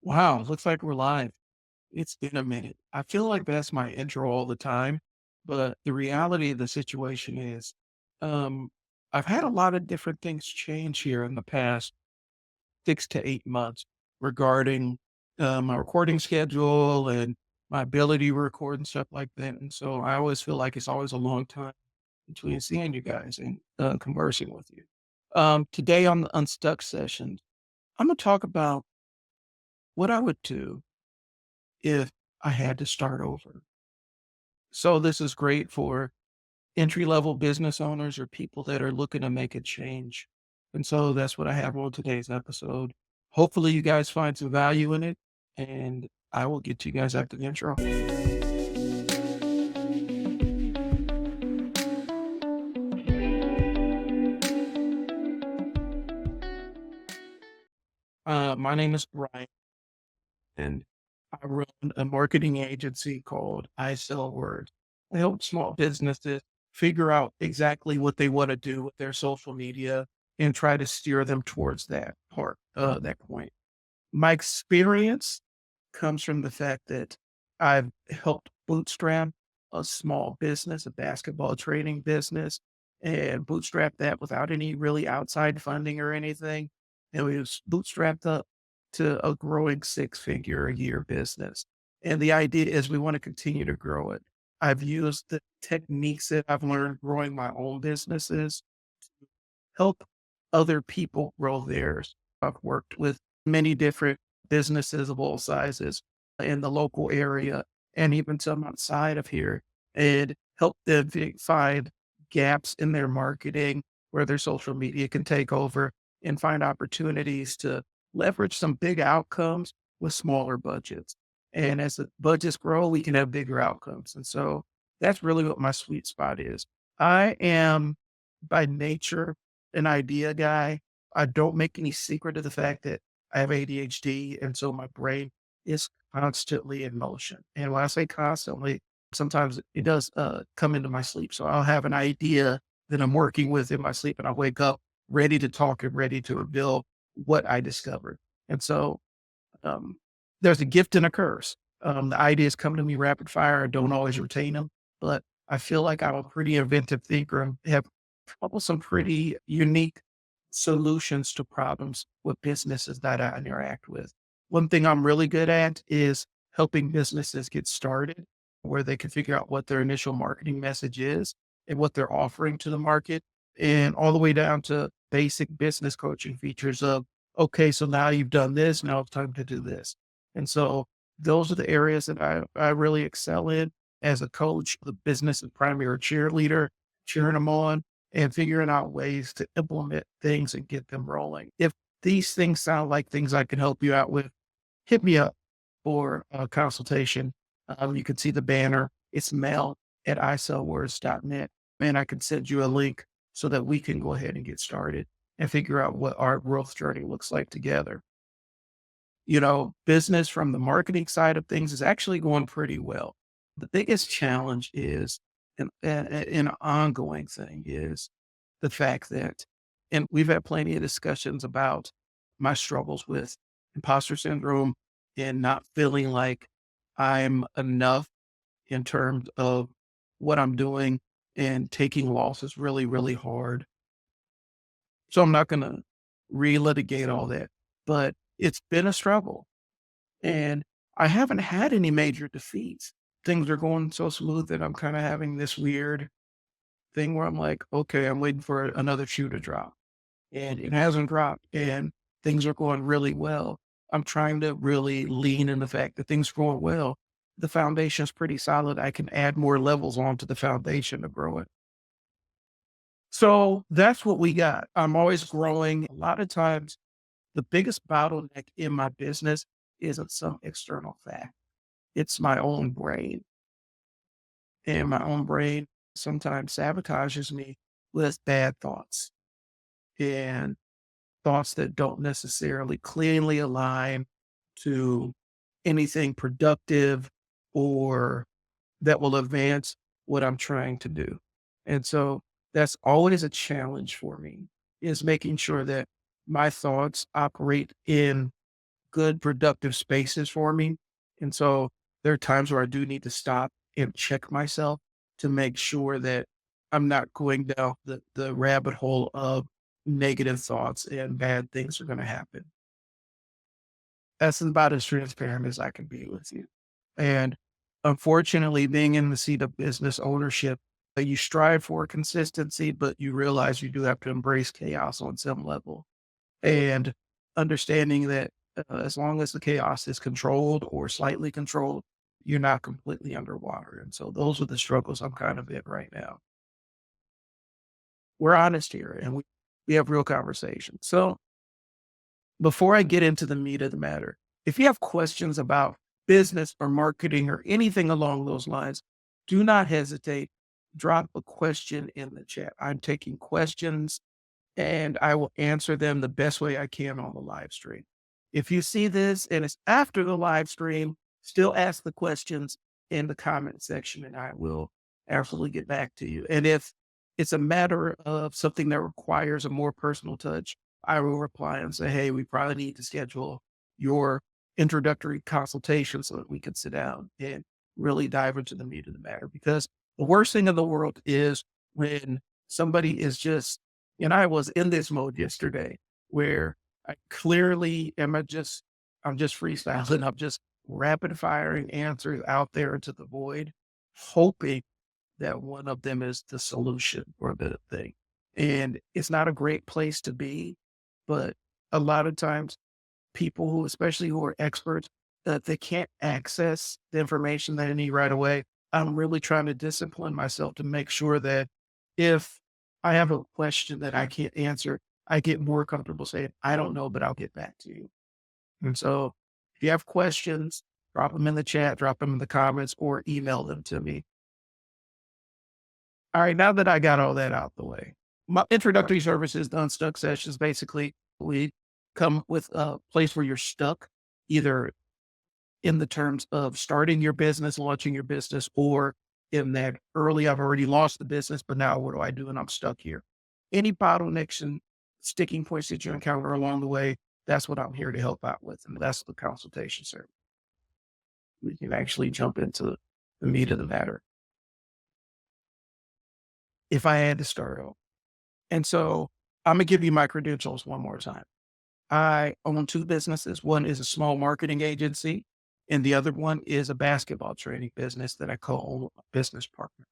Wow, looks like we're live. It's been a minute. I feel like that's my intro all the time, but the reality of the situation is, um, I've had a lot of different things change here in the past 6 to 8 months regarding my recording schedule and my ability to record and stuff like that. And so I always feel like it's always a long time between seeing you guys and conversing with you. Today on the Unstuck session, I'm going to talk about what I would do if I had to start over. So this is great for entry level business owners or people that are looking to make a change. And so that's what I have on today's episode. Hopefully you guys find some value in it, and I will get to you guys after the intro. My name is Brian, and I run a marketing agency called I Sell Words. I help small businesses figure out exactly what they want to do with their social media and try to steer them towards that point. My experience comes from the fact that I've helped bootstrap a small business, a basketball trading business, and bootstrap that without any really outside funding or anything. And we was bootstrapped up to a growing six-figure a year business. And the idea is we want to continue to grow it. I've used the techniques that I've learned growing my own businesses to help other people grow theirs. I've worked with many different businesses of all sizes in the local area and even some outside of here, and help them find gaps in their marketing where their social media can take over and find opportunities to leverage some big outcomes with smaller budgets. And as the budgets grow, we can have bigger outcomes. And so that's really what my sweet spot is. I am by nature an idea guy. I don't make any secret of the fact that I have ADHD. And so my brain is constantly in motion. And when I say constantly, sometimes it does come into my sleep. So I'll have an idea that I'm working with in my sleep and I wake up ready to talk and ready to reveal what I discovered. And so um, there's a gift and a curse. The ideas come to me rapid fire. I don't always retain them, but I feel like I'm a pretty inventive thinker and have come up with some pretty unique solutions to problems with businesses that I interact with. One thing I'm really good at is helping businesses get started where they can figure out what their initial marketing message is and what they're offering to the market, and all the way down to basic business coaching features of, okay, so now you've done this, now it's time to do this. And so those are the areas that I really excel in as a coach, the business and primary cheerleader, cheering them on and figuring out ways to implement things and get them rolling. If these things sound like things I can help you out with, hit me up for a consultation. You can see the banner. It's mail at isellwords.net. And I can send you a link so that we can go ahead and get started and figure out what our growth journey looks like together. Business from the marketing side of things is actually going pretty well. The biggest challenge is, an ongoing thing is the fact that, and we've had plenty of discussions about my struggles with imposter syndrome and not feeling like I'm enough in terms of what I'm doing, and taking losses really, really hard. So I'm not going to relitigate all that, but it's been a struggle. And I haven't had any major defeats. Things are going so smooth that I'm kind of having this weird thing where I'm like, okay, I'm waiting for another shoe to drop. And it hasn't dropped. And things are going really well. I'm trying to really lean in the fact that things are going well. The foundation's pretty solid. I can add more levels onto the foundation to grow it. So that's what we got. I'm always growing. A lot of times, the biggest bottleneck in my business isn't some external fact. It's my own brain. And my own brain sometimes sabotages me with bad thoughts and thoughts that don't necessarily cleanly align to anything productive or that will advance what I'm trying to do. And so that's always a challenge for me, is making sure that my thoughts operate in good productive spaces for me. And so there are times where I do need to stop and check myself to make sure that I'm not going down the rabbit hole of negative thoughts and bad things are going to happen. That's about as transparent as I can be with you. And unfortunately, being in the seat of business ownership, you strive for consistency, but you realize you do have to embrace chaos on some level. And understanding that as long as the chaos is controlled or slightly controlled, you're not completely underwater. And so those are the struggles I'm kind of in right now. We're honest here and we have real conversations. So before I get into the meat of the matter, if you have questions about business or marketing or anything along those lines, do not hesitate. Drop a question in the chat. I'm taking questions and I will answer them the best way I can on the live stream. If you see this and it's after the live stream, still ask the questions in the comment section and I will absolutely get back to you. And if it's a matter of something that requires a more personal touch, I will reply and say, hey, we probably need to schedule your introductory consultation so that we can sit down and really dive into the meat of the matter. Because the worst thing in the world is when somebody is just, and I was in this mode yesterday where I clearly I'm just freestyling. I'm just rapid firing answers out there into the void, hoping that one of them is the solution for the thing. And it's not a great place to be, but a lot of times people who, especially who are experts, that they can't access the information they need right away. I'm really trying to discipline myself to make sure that if I have a question that I can't answer, I get more comfortable saying, I don't know, but I'll get back to you. And so if you have questions, drop them in the chat, drop them in the comments, or email them to me. All right, now that I got all that out the way, my introductory services, the Unstuck sessions, basically, we come with a place where you're stuck, either in the terms of starting your business, launching your business, or in that early, I've already launched the business, but now what do I do? And I'm stuck here. Any bottlenecks and sticking points that you encounter along the way, that's what I'm here to help out with. And that's the consultation service. We can actually jump into the meat of the matter. If I had to start over. And so I'm going to give you my credentials one more time. I own two businesses. One is a small marketing agency, and the other one is a basketball training business that I co-own with a business partner.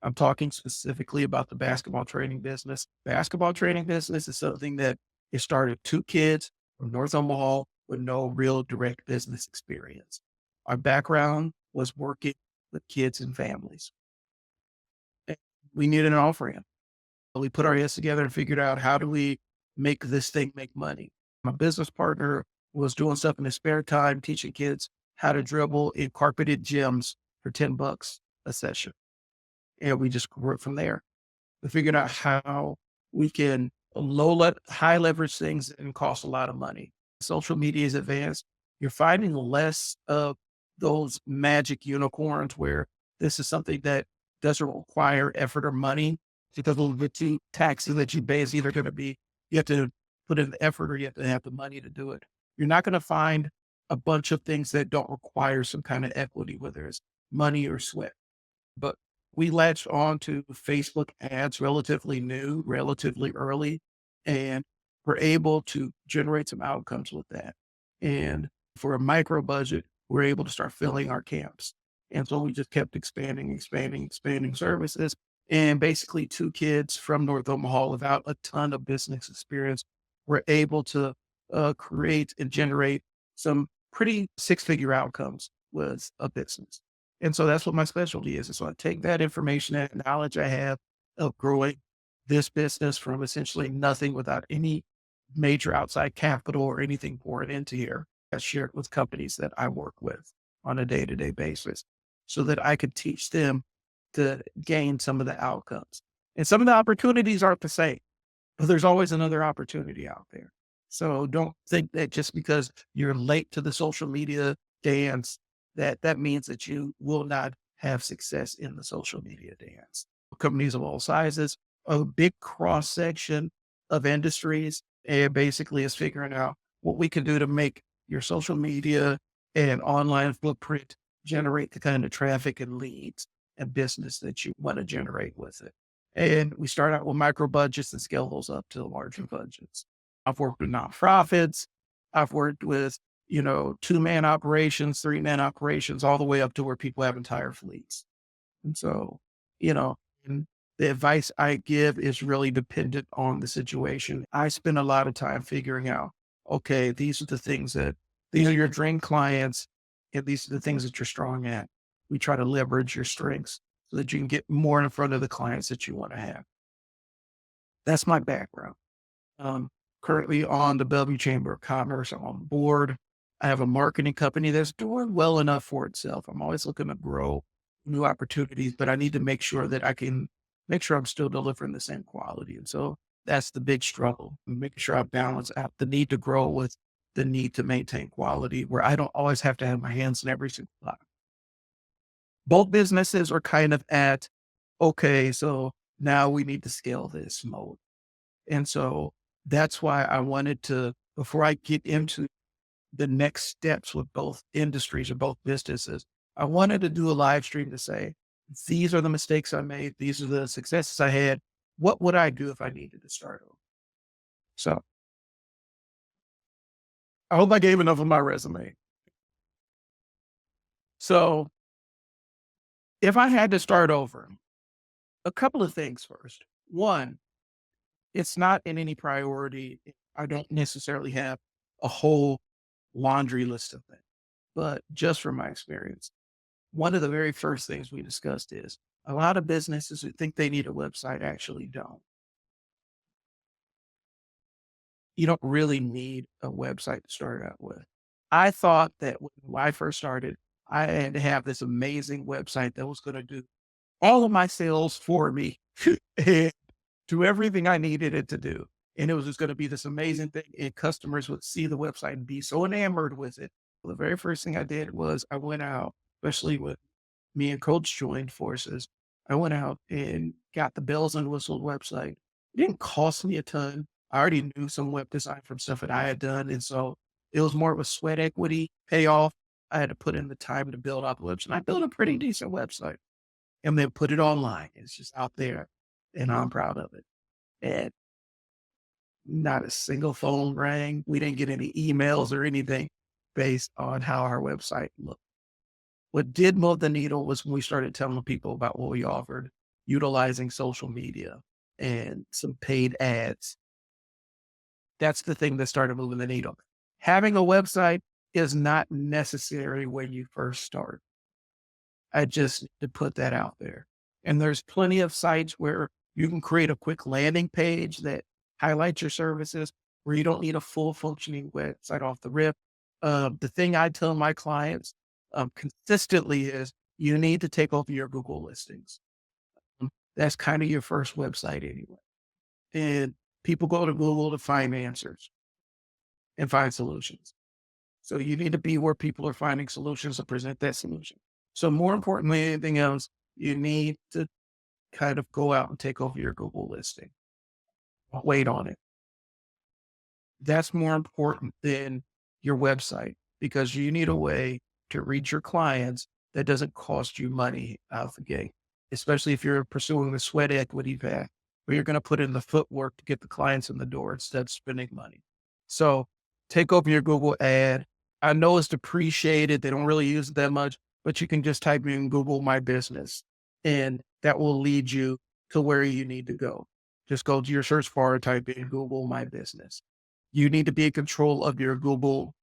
I'm talking specifically about the basketball training business. Basketball training business is something that it started two kids from North Omaha with no real direct business experience. Our background was working with kids and families. And we needed an off-ramp. We put our heads together and figured out how do we make this thing make money. My business partner was doing stuff in his spare time, teaching kids how to dribble in carpeted gyms for $10 a session. And we just grew it from there. We figured out how we can high leverage things and cost a lot of money. Social media is advanced. You're finding less of those magic unicorns where this is something that doesn't require effort or money because the taxes that you pay is either going to be, you have to put in the effort or you have to have the money to do it. You're not going to find a bunch of things that don't require some kind of equity, whether it's money or sweat. But we latched on to Facebook ads relatively new, relatively early, and we're able to generate some outcomes with that. And for a micro budget, we're able to start filling our camps. And so we just kept expanding services. And basically, two kids from North Omaha without a ton of business experience were able to create and generate some pretty six-figure outcomes with a business. And so that's what my specialty is. And so I take that information and knowledge I have of growing this business from essentially nothing without any major outside capital or anything poured into here. I share it with companies that I work with on a day-to-day basis so that I could teach them to gain some of the outcomes. And some of the opportunities aren't the same, but there's always another opportunity out there. So don't think that just because you're late to the social media dance, that means that you will not have success in the social media dance. Companies of all sizes, a big cross section of industries, and basically is figuring out what we can do to make your social media and online footprint generate the kind of traffic and leads and business that you want to generate with it. And we start out with micro budgets and scale those up to larger budgets. I've worked with nonprofits. I've worked with, 2-man operations, 3-man operations, all the way up to where people have entire fleets. And so, you know, and the advice I give is really dependent on the situation. I spend a lot of time figuring out, okay, these are your dream clients, and these are the things that you're strong at. We try to leverage your strengths so that you can get more in front of the clients that you want to have. That's my background. Um, Currently on the Bellevue Chamber of Commerce. I'm on board. I have a marketing company that's doing well enough for itself. I'm always looking to grow new opportunities, but I need to make sure that I can make sure I'm still delivering the same quality. And so that's the big struggle, making sure I balance out the need to grow with the need to maintain quality where I don't always have to have my hands in every single pot. Both businesses are kind of at, okay, so now we need to scale this mode. And so that's why I wanted to, before I get into the next steps with both industries or both businesses, I wanted to do a live stream to say, these are the mistakes I made. These are the successes I had. What would I do if I needed to start over? So I hope I gave enough of my resume. So if I had to start over, a couple of things first. One, it's not in any priority. I don't necessarily have a whole laundry list of things, but just from my experience, one of the very first things we discussed is a lot of businesses who think they need a website actually don't. You don't really need a website to start out with. I thought that when I first started, I had to have this amazing website that was going to do all of my sales for me and do everything I needed it to do. And it was just going to be this amazing thing. And customers would see the website and be so enamored with it. The very first thing I did was I went out, especially with me and coach joined forces. I went out and got the bells and whistles website. It didn't cost me a ton. I already knew some web design from stuff that I had done. And so it was more of a sweat equity payoff. I had to put in the time to build out the website. I built a pretty decent website and then put it online. It's just out there and I'm proud of it. And not a single phone rang. We didn't get any emails or anything based on how our website looked. What did move the needle was when we started telling people about what we offered, utilizing social media and some paid ads. That's the thing that started moving the needle. Having a website is not necessary when you first start. I just need to put that out there. And there's plenty of sites where you can create a quick landing page that highlights your services where you don't need a full functioning website off the rip. The thing I tell my clients consistently is you need to take over your Google listings. That's kind of your first website anyway. And people go to Google to find answers and find solutions. So you need to be where people are finding solutions to present that solution. So more importantly than anything else, you need to kind of go out and take over your Google listing. Wait on it. That's more important than your website because you need a way to reach your clients that doesn't cost you money out the gate, especially if you're pursuing the sweat equity path where you're going to put in the footwork to get the clients in the door instead of spending money. So take over your Google ad. I know it's depreciated. They don't really use it that much, but you can just type in Google My Business and that will lead you to where you need to go. Just go to your search bar, type in Google My Business. You need to be in control of your Google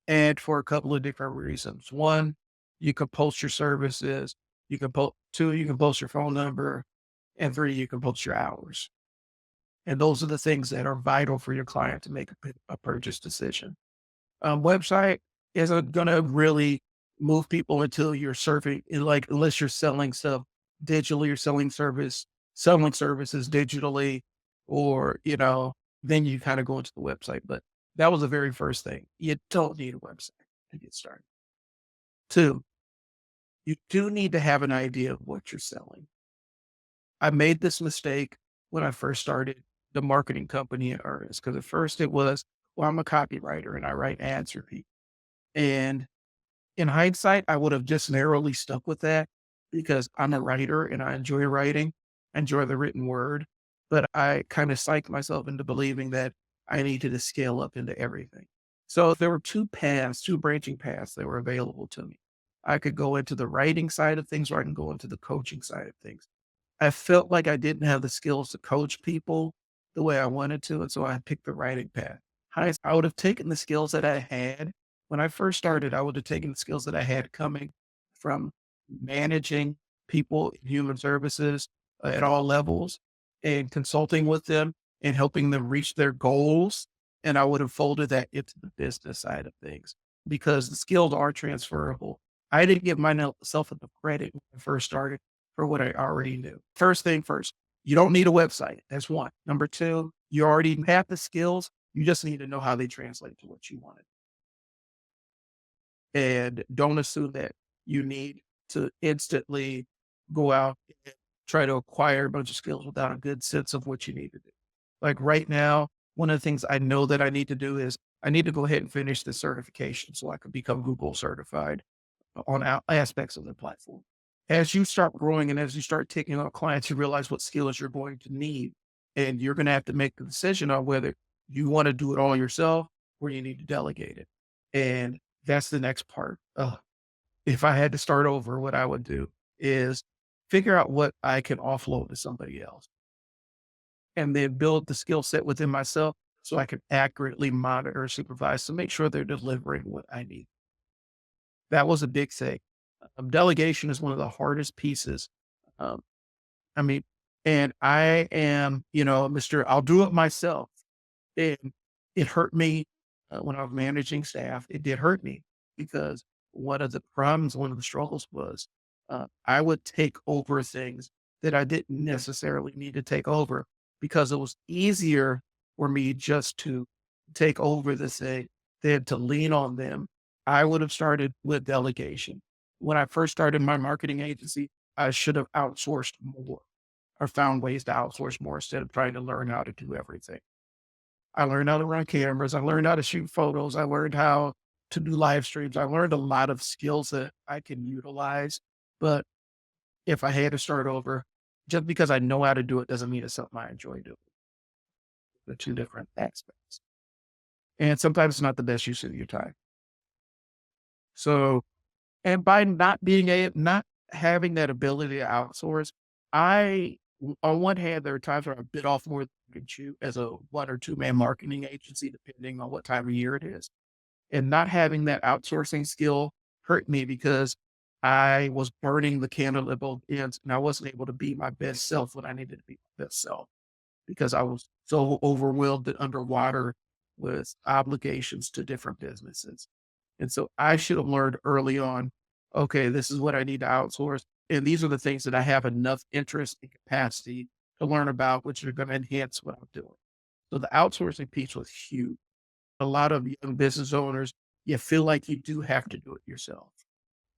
ad for a couple of different reasons. One, you can post your services. You can post two, you can post your phone number, and three, you can post your hours. And those are the things that are vital for your client to make a purchase decision. Website isn't going to really move people until you're surfing, like unless you're selling stuff digitally or selling services digitally, or then you kind of go into the website. But that was the very first thing. You don't need a website to get started. Two, you do need to have an idea of what you're selling. I made this mistake when I first started the marketing company in earnest because at first it was, Well, I'm a copywriter and I write ads for people. And in hindsight, I would have just narrowly stuck with that because I'm a writer and I enjoy writing, I enjoy the written word, but I kind of psyched myself into believing that I needed to scale up into everything. So there were two paths, two branching paths that were available to me. I could go into the writing side of things or I can go into the coaching side of things. I felt like I didn't have the skills to coach people the way I wanted to, and so I picked the writing path. I would have taken the skills that I had when I first started. I would have taken the skills that I had coming from managing people in human services at all levels and consulting with them and helping them reach their goals. And I would have folded that into the business side of things because the skills are transferable. I didn't give myself enough credit when I first started for what I already knew. First thing first, you don't need a website. That's one. Number two, you already have the skills. You just need to know how they translate to what you wanted. And don't assume that you need to instantly go out and try to acquire a bunch of skills without a good sense of what you need to do. Like right now, one of the things I know that I need to do is I need to go ahead and finish the certification so I can become Google certified on aspects of the platform. As you start growing and as you start taking on clients, you realize what skills you're going to need. And you're going to have to make the decision on whether you want to do it all yourself or you need to delegate it. And that's the next part. If I had to start over, what I would do is figure out what I can offload to somebody else and then build the skill set within myself so I can accurately monitor, supervise to make sure they're delivering what I need. That was a big thing. Delegation is one of the hardest pieces. Um, I mean, and I am, Mr. I'll do it myself. And it hurt me when I was managing staff. It did hurt me because one of the problems, one of the struggles was I would take over things that I didn't necessarily need to take over because it was easier for me just to take over the thing than to lean on them. I would have started with delegation. When I first started my marketing agency, I should have outsourced more or found ways to outsource more instead of trying to learn how to do everything. I learned how to run cameras. I learned how to shoot photos. I learned how to do live streams. I learned a lot of skills that I can utilize. But if I had to start over, just because I know how to do it doesn't mean it's something I enjoy doing. The two different aspects. And sometimes it's not the best use of your time. So, and by not having that ability to outsource, on one hand, there are times where I bit off more than I could chew as a one or two man marketing agency, depending on what time of year it is. And not having that outsourcing skill hurt me because I was burning the candle at both ends and I wasn't able to be my best self when I needed to be my best self because I was so overwhelmed and underwater with obligations to different businesses. And so I should have learned early on, okay, this is what I need to outsource. And these are the things that I have enough interest and capacity to learn about, which are going to enhance what I'm doing. So the outsourcing piece was huge. A lot of young business owners, you feel like you do have to do it yourself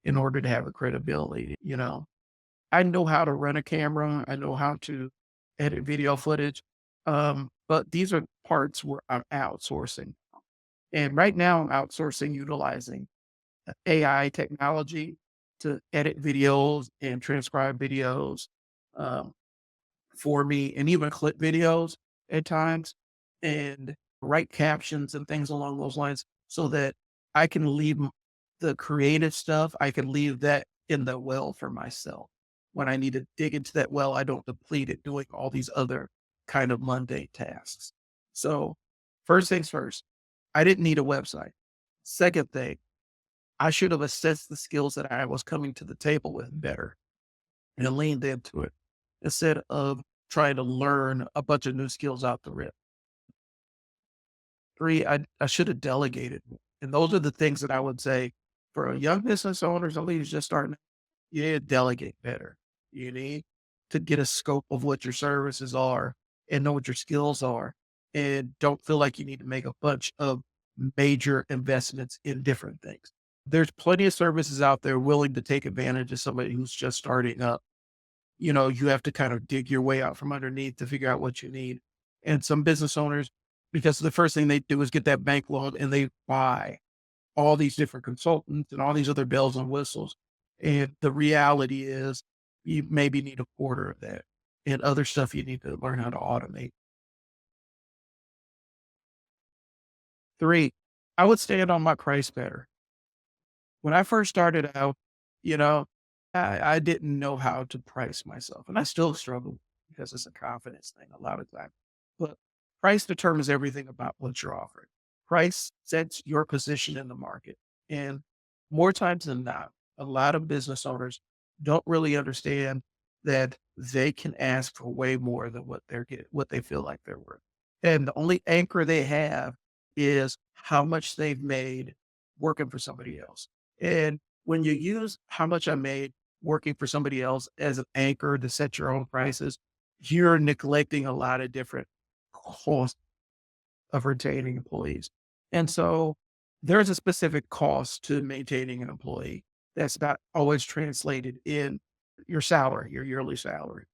in order to have a credibility. I know how to run a camera. I know how to edit video footage. But these are parts where I'm outsourcing. And right now I'm outsourcing utilizing AI technology to edit videos and transcribe videos um, for me and even clip videos at times and write captions and things along those lines so that I can leave the creative stuff. I can leave that in the well for myself. When I need to dig into that well, I don't deplete it doing all these other kind of mundane tasks. So, first things first, I didn't need a website. Second thing, I should have assessed the skills that I was coming to the table with better and leaned into it instead of trying to learn a bunch of new skills out the rip. Three, I should have delegated more. And those are the things that I would say for a young business owners or leaders just starting, you need to delegate better. You need to get a scope of what your services are and know what your skills are. And don't feel like you need to make a bunch of major investments in different things. There's plenty of services out there willing to take advantage of somebody who's just starting up. You have to kind of dig your way out from underneath to figure out what you need. And some business owners, because the first thing they do is get that bank loan and they buy all these different consultants and all these other bells and whistles. And the reality is you maybe need a quarter of that and other stuff you need to learn how to automate. Three, I would stand on my price better. When I first started out, you know, I didn't know how to price myself, and I still struggle because it's a confidence thing a lot of times. But price determines everything about what you're offering. Price sets your position in the market. And more times than not, a lot of business owners don't really understand that they can ask for way more than what they feel like they're worth. And the only anchor they have is how much they've made working for somebody else. And when you use how much I made working for somebody else as an anchor to set your own prices, you're neglecting a lot of different costs of retaining employees. And so there's a specific cost to maintaining an employee that's not always translated in your salary, your yearly salary.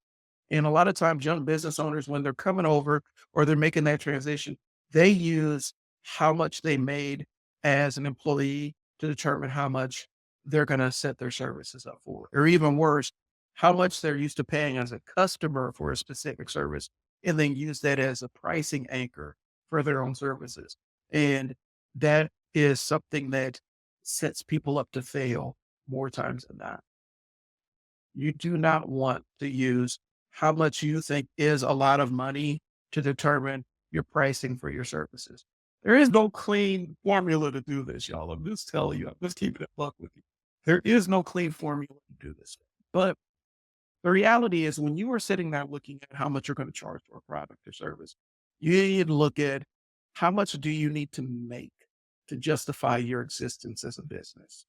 And a lot of times, young business owners, when they're coming over or they're making that transition, they use how much they made as an employee to determine how much they're going to set their services up for. Or even worse, how much they're used to paying as a customer for a specific service, and then use that as a pricing anchor for their own services. And that is something that sets people up to fail more times than not. You do not want to use how much you think is a lot of money to determine your pricing for your services. There is no clean formula to do this, y'all. I'm just telling you, I'm just keeping it buck with you. There is no clean formula to do this. But the reality is when you are sitting there looking at how much you're going to charge for a product or service, you need to look at how much do you need to make to justify your existence as a business?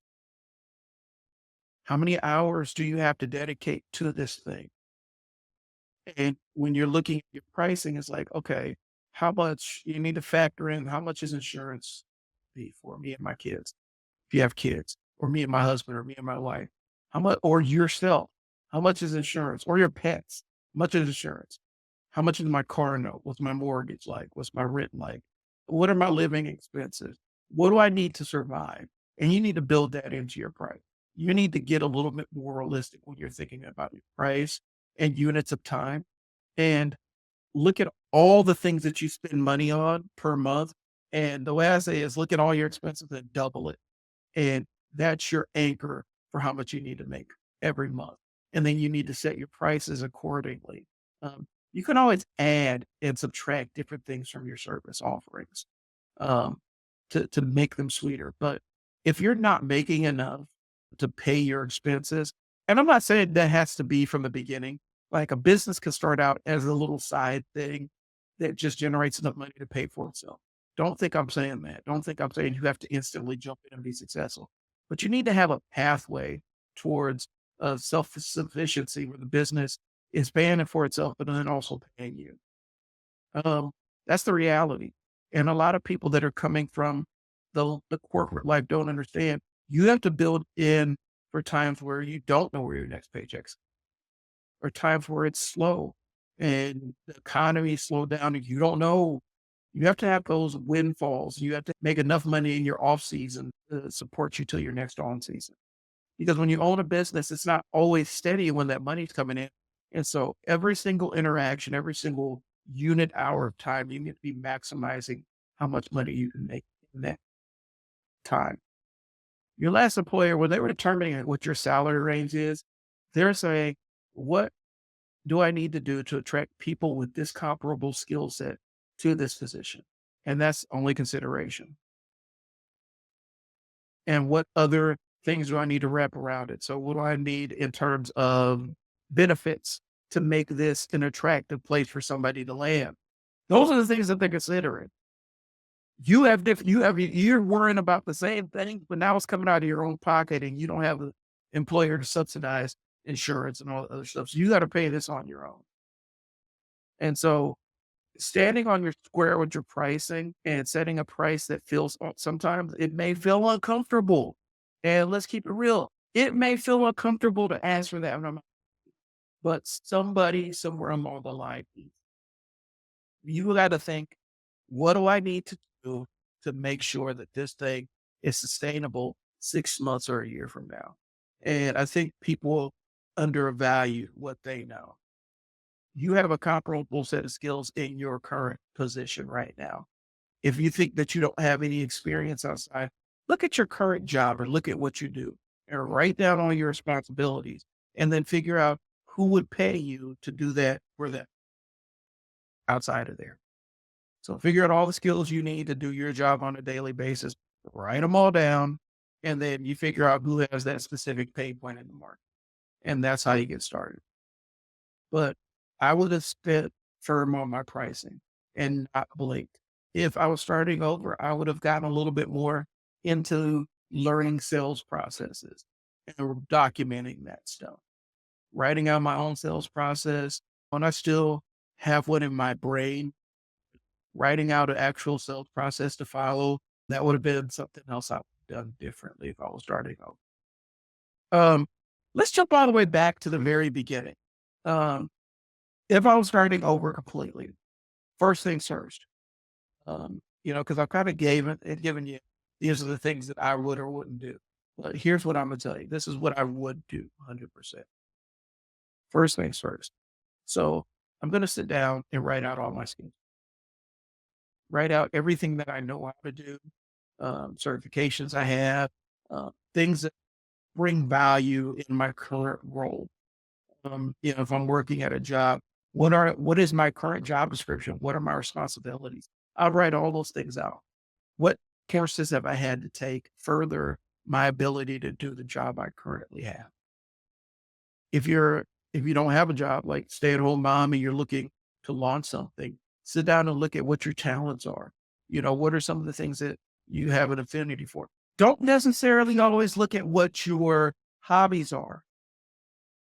How many hours do you have to dedicate to this thing? And when you're looking at your pricing, it's like, okay, how much you need to factor in how much is insurance be for me and my kids, if you have kids, or me and my husband, or me and my wife? How much, or yourself? How much is insurance? Or your pets? How much is insurance? How much is my car note? What's my mortgage like? What's my rent like? What are my living expenses? What do I need to survive? And you need to build that into your price. You need to get a little bit more realistic when you're thinking about your price and units of time, and look at all the things that you spend money on per month. And the way I say is look at all your expenses and double it. And that's your anchor for how much you need to make every month. And then you need to set your prices accordingly. You can always add and subtract different things from your service offerings, um, to make them sweeter. But if you're not making enough to pay your expenses, and I'm not saying that has to be from the beginning, like a business can start out as a little side thing that just generates enough money to pay for itself. Don't think I'm saying that. Don't think I'm saying you have to instantly jump in and be successful, but you need to have a pathway towards self sufficiency where the business is paying it for itself, but then also paying you. Um, that's the reality. And a lot of people that are coming from the corporate life don't understand. You have to build in for times where you don't know where your next paycheck's, or times where it's slow and the economy slowed down and you don't know. You have to have those windfalls. You have to make enough money in your off season to support you till your next on season. Because when you own a business, it's not always steady when that money's coming in. And so every single interaction, every single unit hour of time, you need to be maximizing how much money you can make in that time. Your last employer, when they were determining what your salary range is, they're saying, what do I need to do to attract people with this comparable skill set to this position? And that's only consideration. And what other things do I need to wrap around it? So what do I need in terms of benefits to make this an attractive place for somebody to land? Those are the things that they're considering. You're worrying about the same thing, but now it's coming out of your own pocket and you don't have an employer to subsidize insurance and all the other stuff. So you got to pay this on your own. And so standing on your square with your pricing and setting a price that feels, sometimes it may feel uncomfortable. And let's keep it real. It may feel uncomfortable to ask for that amount, but somebody somewhere along the line, you got to think, What do I need to do to make sure that this thing is sustainable 6 months or a year from now? And I think people undervalue what they know. You have a comparable set of skills in your current position right now. If you think that you don't have any experience outside, look at your current job or look at what you do and write down all your responsibilities and then figure out who would pay you to do that for them outside of there. So figure out all the skills you need to do your job on a daily basis, write them all down, and then you figure out who has that specific pay point in the market. And that's how you get started. But I would have spent firm on my pricing and not blinked. If I was starting over, I would have gotten a little bit more into learning sales processes and documenting that stuff, writing out my own sales process. And I still have one in my brain, writing out an actual sales process to follow. That would have been something else I would have done differently if I was starting over. Um, let's jump all the way back to the very beginning. Um, if I was starting over completely, first things first, because I kind of gave it and given you these are the things that I would or wouldn't do. But here's what I'm gonna tell you. This is what I would do 100%. First things first. So I'm gonna sit down and write out all my skills, write out everything that I know how to do, certifications I have, things that bring value in my current role. If I'm working at a job, what is my current job description? What are my responsibilities? I'll write all those things out. What courses have I had to take further my ability to do the job I currently have? If you're if you don't have a job, like stay-at-home mom and you're looking to launch something, sit down and look at what your talents are. What are some of the things that you have an affinity for? Don't necessarily always look at what your hobbies are.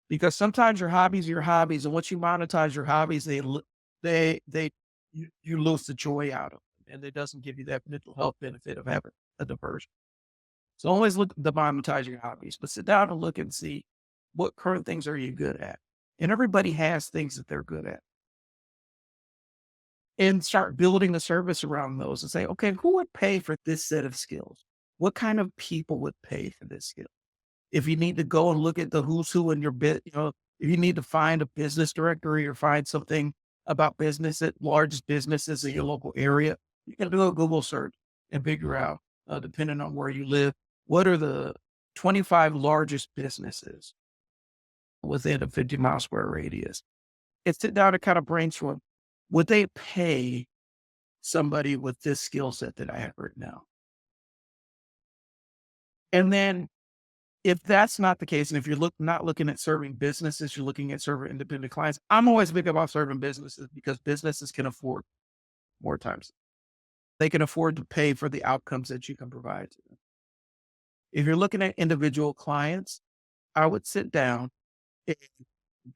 Because sometimes your hobbies, and once you monetize your hobbies, you lose the joy out of them, and it doesn't give you that mental health benefit of having a diversion. So always look to monetize your hobbies, but sit down and look and see what current things are you good at, and everybody has things that they're good at, and start building a service around those, and say, okay, who would pay for this set of skills? What kind of people would pay for this skill? If you need to go and look at the who's who in your if you need to find a business directory or find something about business at largest businesses in your local area, you can do a Google search and figure out, depending on where you live, what are the 25 largest businesses within a 50-mile square radius. And sit down and kind of brainstorm, would they pay somebody with this skill set that I have right now? And then if that's not the case, and if you're not looking at serving businesses, you're looking at serving independent clients. I'm always big about serving businesses because businesses can afford more times. They can afford to pay for the outcomes that you can provide to them. If you're looking at individual clients, I would sit down. And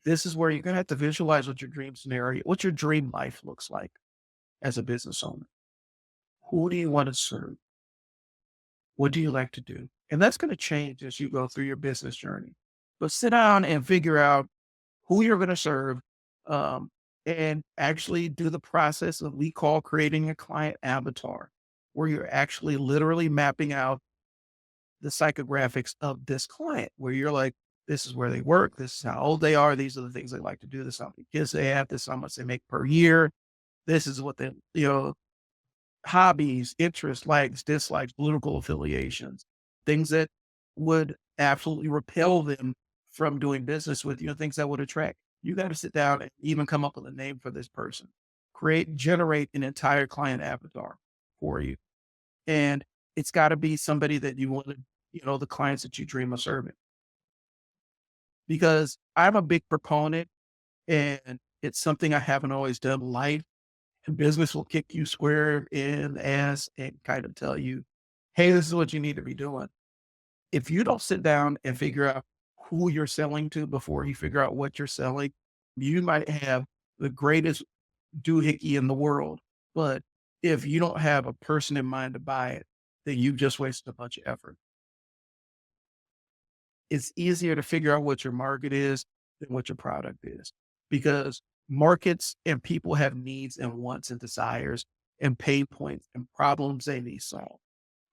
this is where you're going to have to visualize what your dream scenario, what your dream life looks like as a business owner. Who do you want to serve? What do you like to do? And that's going to change as you go through your business journey. But sit down and figure out who you're going to serve, um, and actually do the process that we call creating a client avatar, where you're actually literally mapping out the psychographics of this client, where you're like, this is where they work, this is how old they are, these are the things they like to do, this is how many kids they have, this is how much they make per year, this is what they, hobbies, interests, likes, dislikes, political affiliations, things that would absolutely repel them from doing business with you, things that would attract. You got to sit down and even come up with a name for this person. Generate an entire client avatar for you. And it's got to be somebody that you want to, the clients that you dream of serving. Because I'm a big proponent and it's something I haven't always done. Life and business will kick you square in the ass and kind of tell you, hey, this is what you need to be doing. If you don't sit down and figure out who you're selling to before you figure out what you're selling, you might have the greatest doohickey in the world. But if you don't have a person in mind to buy it, then you just wasted a bunch of effort. It's easier to figure out what your market is than what your product is because markets and people have needs and wants and desires. and pain points and problems they need solved.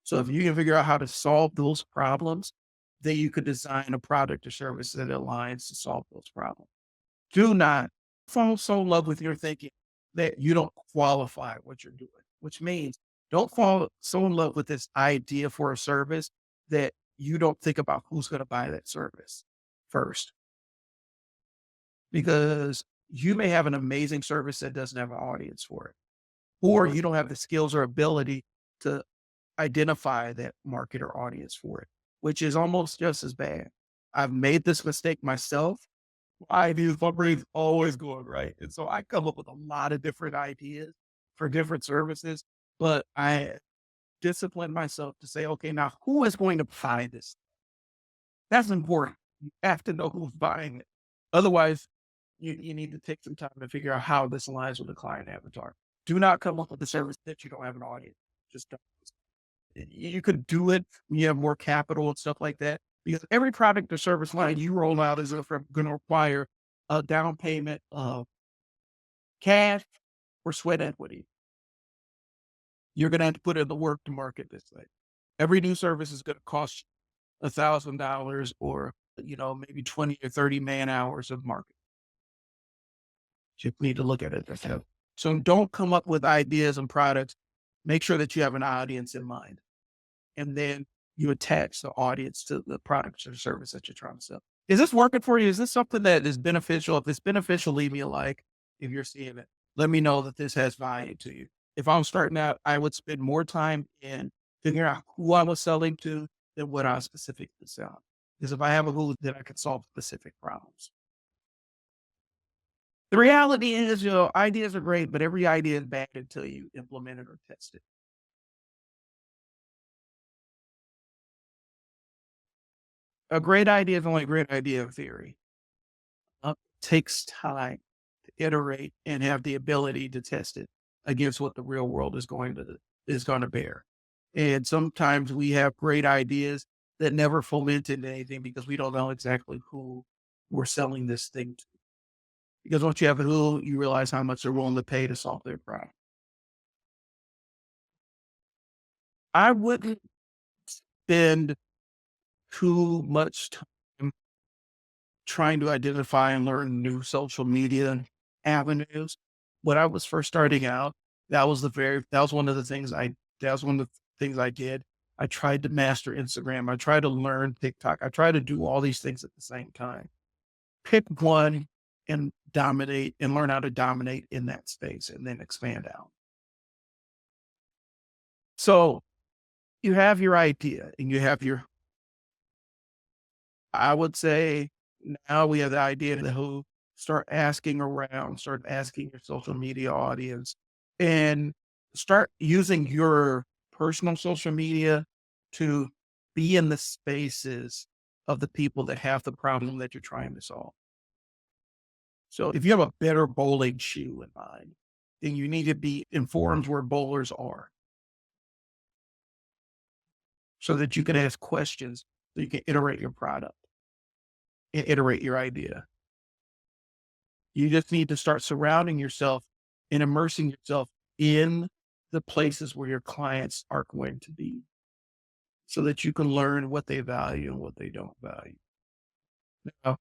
So if you can figure out how to solve those problems, then you could design a product or service that aligns to solve those problems. Do not fall so in love with your thinking that you don't qualify what you're doing, which means don't fall so in love with this idea for a service that you don't think about who's going to buy that service first, because you may have an amazing service that doesn't have an audience for it, or you don't have the skills or ability to identify that market or audience for it, which is almost just as bad. I've made this mistake myself. Ideas, my brain's always going right. And so I come up with a lot of different ideas for different services, but I discipline myself to say, okay, now who is going to buy this? That's important. You have to know who's buying it. Otherwise, you need to take some time to figure out how this aligns with the client avatar. Do not come up with a service that you don't have an audience. Just don't. You could do it when you have more capital and stuff like that, because every product or service line you roll out is going to require a down payment of cash or sweat equity. You're going to have to put in the work to market this thing. Every new service is going to cost $1,000 or, maybe 20 or 30 man hours of market. You need to look at it. So don't come up with ideas and products. Make sure that you have an audience in mind. And then you attach the audience to the product or service that you're trying to sell. Is this working for you? Is this something that is beneficial? If it's beneficial, leave me a like. If you're seeing it, let me know that this has value to you. If I'm starting out, I would spend more time in figuring out who I was selling to than what I was specifically selling. Because if I have a who, then I can solve specific problems. The reality is, ideas are great, but every idea is bad until you implement it or test it. A great idea is only a great idea in theory. Takes time to iterate and have the ability to test it against what the real world is going to bear. And sometimes we have great ideas that never foment into anything because we don't know exactly who we're selling this thing to. Because once you have a who, you realize how much they're willing to pay to solve their problem. I wouldn't spend too much time trying to identify and learn new social media avenues. When I was first starting out, that was one of the things that was one of the things I did. I tried to master Instagram. I tried to learn TikTok. I tried to do all these things at the same time. Pick one and dominate and learn how to dominate in that space and then expand out. So you have your idea and you have your, I would say now we have the idea of the who. Start asking around, start asking your social media audience, and start using your personal social media to be in the spaces of the people that have the problem that you're trying to solve. So if you have a better bowling shoe in mind, then you need to be informed where bowlers are so that you can ask questions, so you can iterate your product and iterate your idea. You just need to start surrounding yourself and immersing yourself in the places where your clients are going to be so that you can learn what they value and what they don't value. Now,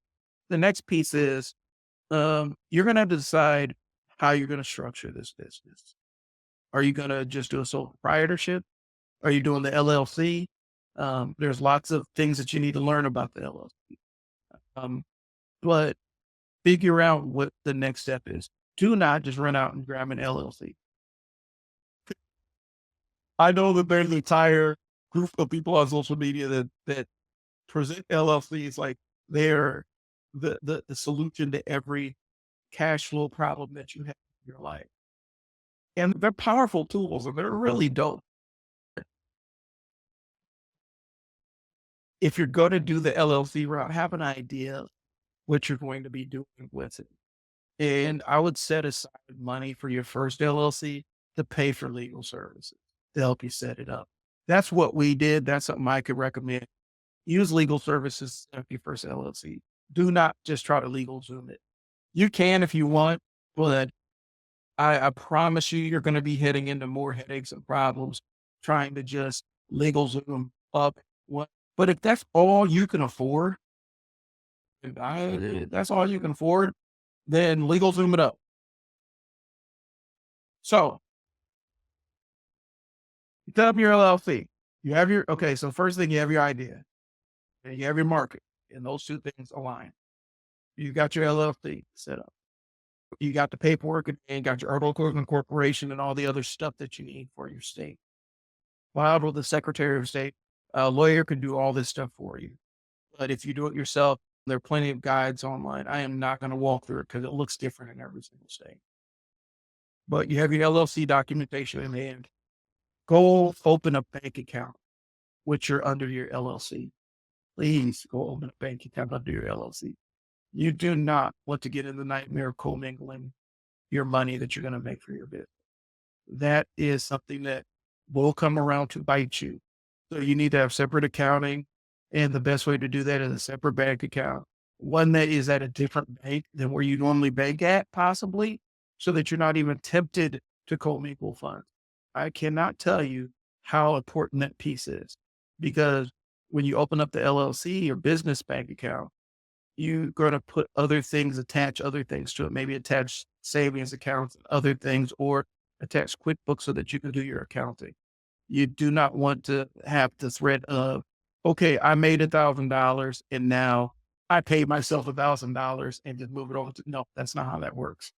the next piece is you're going to have to decide how you're going to structure this business. Are you going to just do a sole proprietorship? Are you doing the LLC? There's lots of things that you need to learn about the LLC. But figure out what the next step is. Do not just run out and grab an LLC. I know that there's an entire group of people on social media that present LLCs like they're the solution to every cash flow problem that you have in your life. And they're powerful tools and they're really dope. If you're going to do the LLC route, have an idea what you're going to be doing with it. And I would set aside money for your first LLC to pay for legal services to help you set it up. That's what we did. That's something I could recommend. Use legal services to set up your first LLC. Do not just try to legal zoom it. You can if you want, but I promise you, you're going to be heading into more headaches and problems trying to just legal zoom up. What? But if that's all you can afford, that's all you can afford, then legal zoom it up. So you set up your LLC. You have your, okay. So first thing, you have your idea and you have your market, and those two things align. You got your LLC set up. You got the paperwork and got your article of incorporation and all the other stuff that you need for your state. Filed with the Secretary of State. A lawyer can do all this stuff for you. But if you do it yourself, there are plenty of guides online. I am not going to walk through it because it looks different in every single state. But you have your LLC documentation in hand. Go open a bank account which you're under your LLC. Please go open a bank account under your LLC. You do not want to get in the nightmare of commingling your money that you're going to make for your business. That is something that will come around to bite you. So you need to have separate accounting. And the best way to do that is a separate bank account, one that is at a different bank than where you normally bank at, possibly, so that you're not even tempted to commingle funds. I cannot tell you how important that piece is, because when you open up the LLC or business bank account, you're going to put other things, attach other things to it, maybe attach savings accounts and other things, or attach QuickBooks so that you can do your accounting. You do not want to have the threat of, okay, I made $1,000 and now I pay myself $1,000 and just move it over to, no, that's not how that works.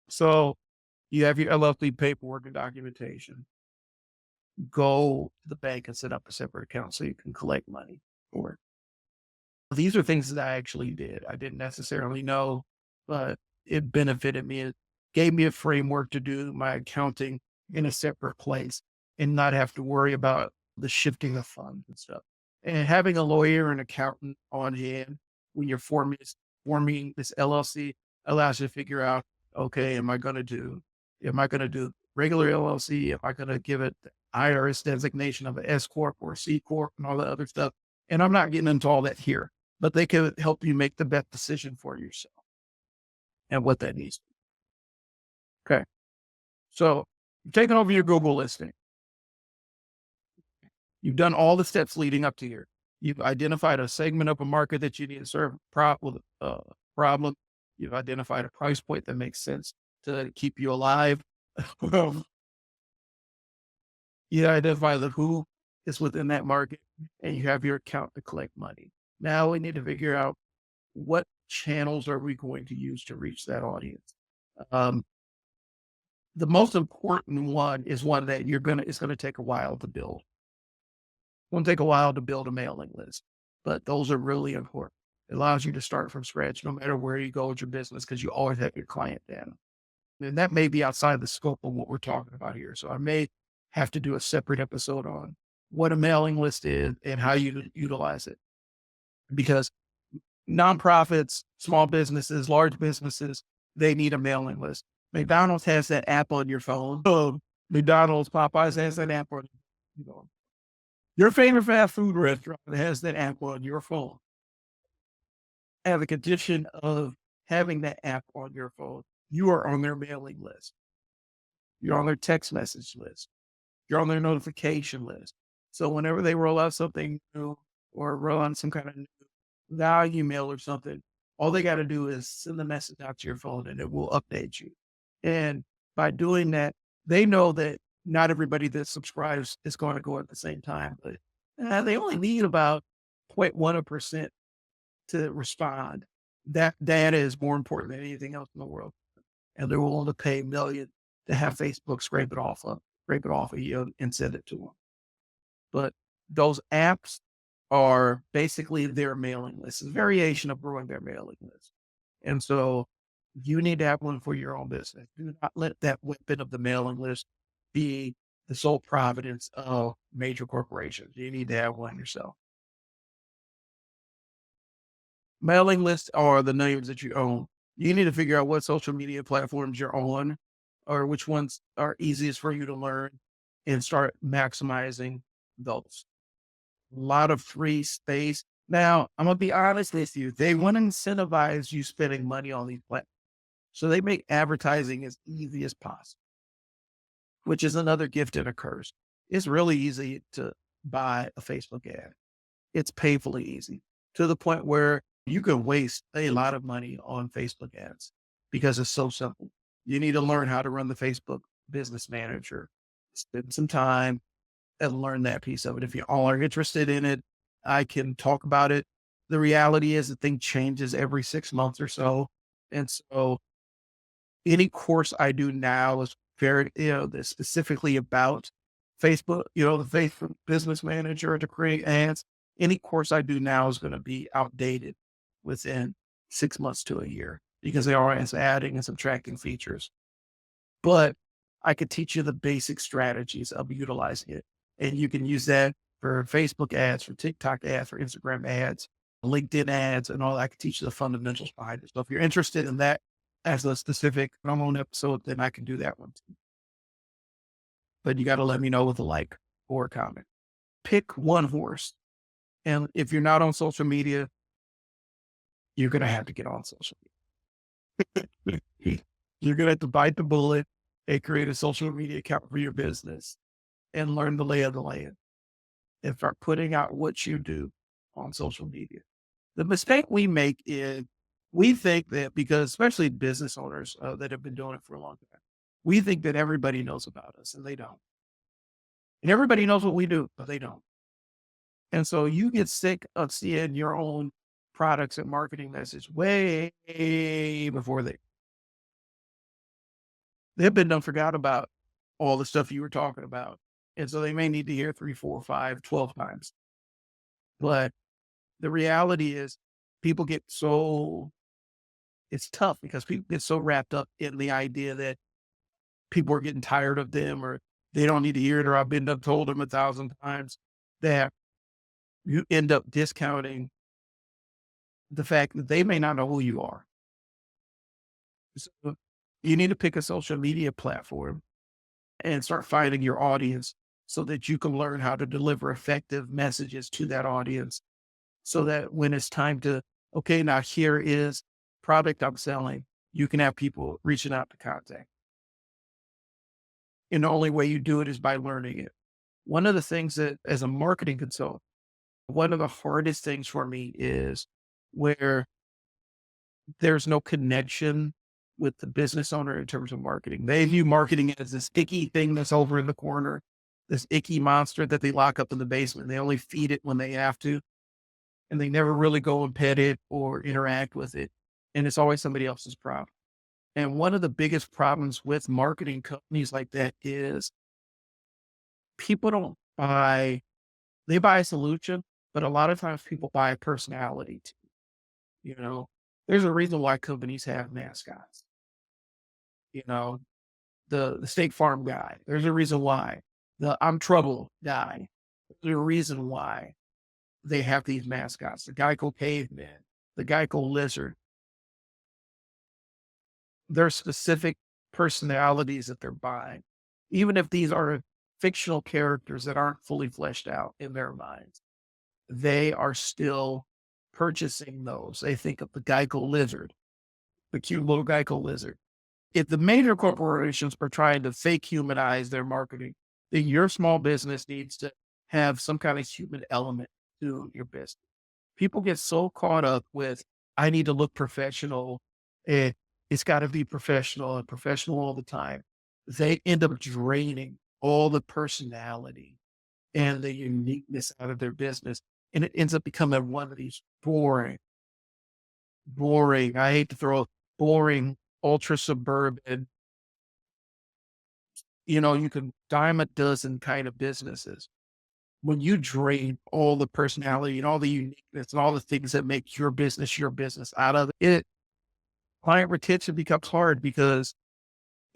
So you have your LLC paperwork and documentation. Go to the bank and set up a separate account so you can collect money for it. These are things that I actually did. I didn't necessarily know, but it benefited me. It gave me a framework to do my accounting in a separate place and not have to worry about the shifting of funds and stuff. And having a lawyer and accountant on hand when you're forming this LLC allows you to figure out, okay, am I going to do regular LLC? Am I going to give it the IRS designation of an S Corp or a C Corp and all that other stuff? And I'm not getting into all that here, but they can help you make the best decision for yourself and what that needs. Okay. So you've taken over your Google listing. You've done all the steps leading up to here. You've identified a segment of a market that you need to serve with a problem. You've identified a price point that makes sense to keep you alive. You identify the who is within that market, and you have your account to collect money. Now we need to figure out what channels are we going to use to reach that audience. The most important one is one that it's going to take a while to build. It's going to take a while to build a mailing list, but those are really important. It allows you to start from scratch no matter where you go with your business, because you always have your client data. And that may be outside the scope of what we're talking about here. So I may have to do a separate episode on what a mailing list is and how you utilize it. Because nonprofits, small businesses, large businesses, they need a mailing list. McDonald's has that app on your phone. McDonald's, Popeyes has that app on, your favorite fast food restaurant has that app on your phone. As a condition of having that app on your phone, you are on their mailing list. You're on their text message list. You're on their notification list. So whenever they roll out something new or roll on some kind of new value mail or something, all they got to do is send the message out to your phone and it will update you. And by doing that, they know that not everybody that subscribes is going to go at the same time, but they only need about 0.1% to respond. That data is more important than anything else in the world. And they're willing to pay millions to have Facebook scrape it off of you and send it to them. But those apps are basically their mailing list. It's a variation of growing their mailing list. And so you need to have one for your own business. Do not let that weapon of the mailing list be the sole providence of major corporations. You need to have one yourself. Mailing lists are the names that you own. You need to figure out what social media platforms you're on or which ones are easiest for you to learn and start maximizing those. A lot of free space. Now, I'm going to be honest with you. They want to incentivize you spending money on these platforms. So they make advertising as easy as possible, which is another gift and a curse. It's really easy to buy a Facebook ad. It's painfully easy to the point where you can waste a lot of money on Facebook ads because it's so simple. You need to learn how to run the Facebook business manager, spend some time and learn that piece of it. If you all are interested in it, I can talk about it. The reality is the thing changes every 6 months or so. And so any course I do now is very, that's specifically about Facebook, the Facebook business manager to create ads. Any course I do now is going to be outdated within 6 months to a year because they are always adding and subtracting features. But I could teach you the basic strategies of utilizing it. And you can use that for Facebook ads, for TikTok ads, for Instagram ads, LinkedIn ads, and all that. I could teach you the fundamentals behind it. So if you're interested in that as a specific own episode, then I can do that one too. But you got to let me know with a like or a comment. Pick one horse. And if you're not on social media, you're going to have to get on social media. You're going to have to bite the bullet and create a social media account for your business and learn the lay of the land and start putting out what you do on social media. The mistake we make is we think that because, especially business owners that have been doing it for a long time, we think that everybody knows about us and they don't. And everybody knows what we do, but they don't. And so you get sick of seeing your own products and marketing message way before they've been done forgot about all the stuff you were talking about. And so they may need to hear 3, 4, 5, 12 times. But the reality is people get so it's tough because people get so wrapped up in the idea that people are getting tired of them or they don't need to hear it or I've been told them 1,000 times that you end up discounting the fact that they may not know who you are. So you need to pick a social media platform and start finding your audience so that you can learn how to deliver effective messages to that audience so that when it's time to, okay, now here is product I'm selling, you can have people reaching out to contact. And the only way you do it is by learning it. One of the things that as a marketing consultant, one of the hardest things for me is where there's no connection with the business owner in terms of marketing. They view marketing as this icky thing that's over in the corner, this icky monster that they lock up in the basement. They only feed it when they have to, and they never really go and pet it or interact with it. And it's always somebody else's problem. And one of the biggest problems with marketing companies like that is people don't buy, they buy a solution, but a lot of times people buy a personality too. You know, there's a reason why companies have mascots, you know, the State Farm guy. There's a reason why the I'm Trouble guy. There's a reason why they have these mascots, the Geico caveman, the Geico lizard. There's specific personalities that they're buying, even if these are fictional characters that aren't fully fleshed out in their minds. They are still purchasing those. They think of the Geico lizard, the cute little Geico lizard. If the major corporations are trying to fake humanize their marketing, then your small business needs to have some kind of human element to your business. People get so caught up with, I need to look professional. And it's got to be professional and professional all the time. They end up draining all the personality and the uniqueness out of their business. And it ends up becoming one of these boring, I hate to throw boring, ultra suburban, you can dime a dozen kind of businesses. When you drain all the personality and all the uniqueness and all the things that make your business out of it, client retention becomes hard because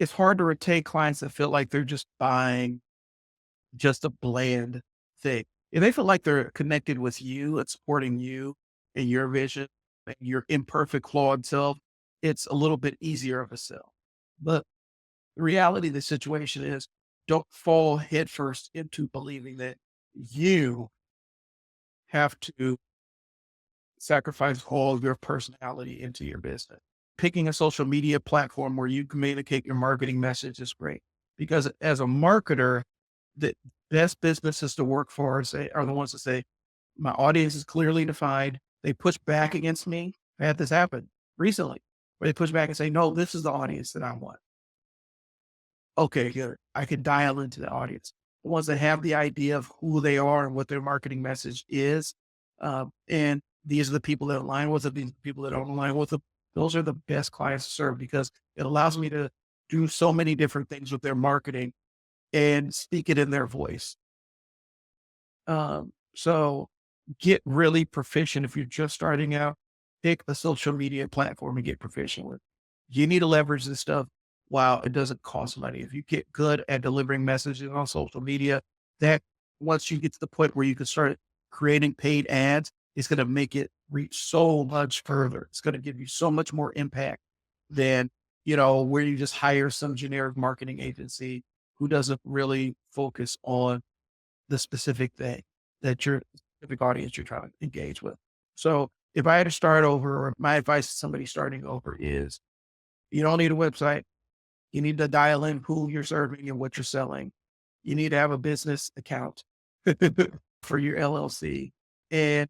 it's hard to retain clients that feel like they're just buying just a bland thing. If they feel like they're connected with you and supporting you and your vision and your imperfect, flawed self, it's a little bit easier of a sell. But the reality of the situation is don't fall headfirst into believing that you have to sacrifice all of your personality into your business. Picking a social media platform where you communicate your marketing message is great because as a marketer, the best businesses to work for are the ones that say, my audience is clearly defined. They push back against me. I had this happen recently where they push back and say, no, this is the audience that I want. Okay, good. I could dial into the audience. The ones that have the idea of who they are and what their marketing message is. And these are the people that align with it. These are the people that don't align with them. Those are the best clients to serve because it allows me to do so many different things with their marketing and speak it in their voice. So get really proficient. If you're just starting out, pick a social media platform and get proficient with. You need to leverage this stuff while it doesn't cost money. If you get good at delivering messages on social media, that once you get to the point where you can start creating paid ads, it's going to make it reach so much further. It's going to give you so much more impact than, where you just hire some generic marketing agency who doesn't really focus on the specific thing that your specific audience you're trying to engage with. So if I had to start over, or my advice to somebody starting over is you don't need a website. You need to dial in who you're serving and what you're selling. You need to have a business account for your LLC. And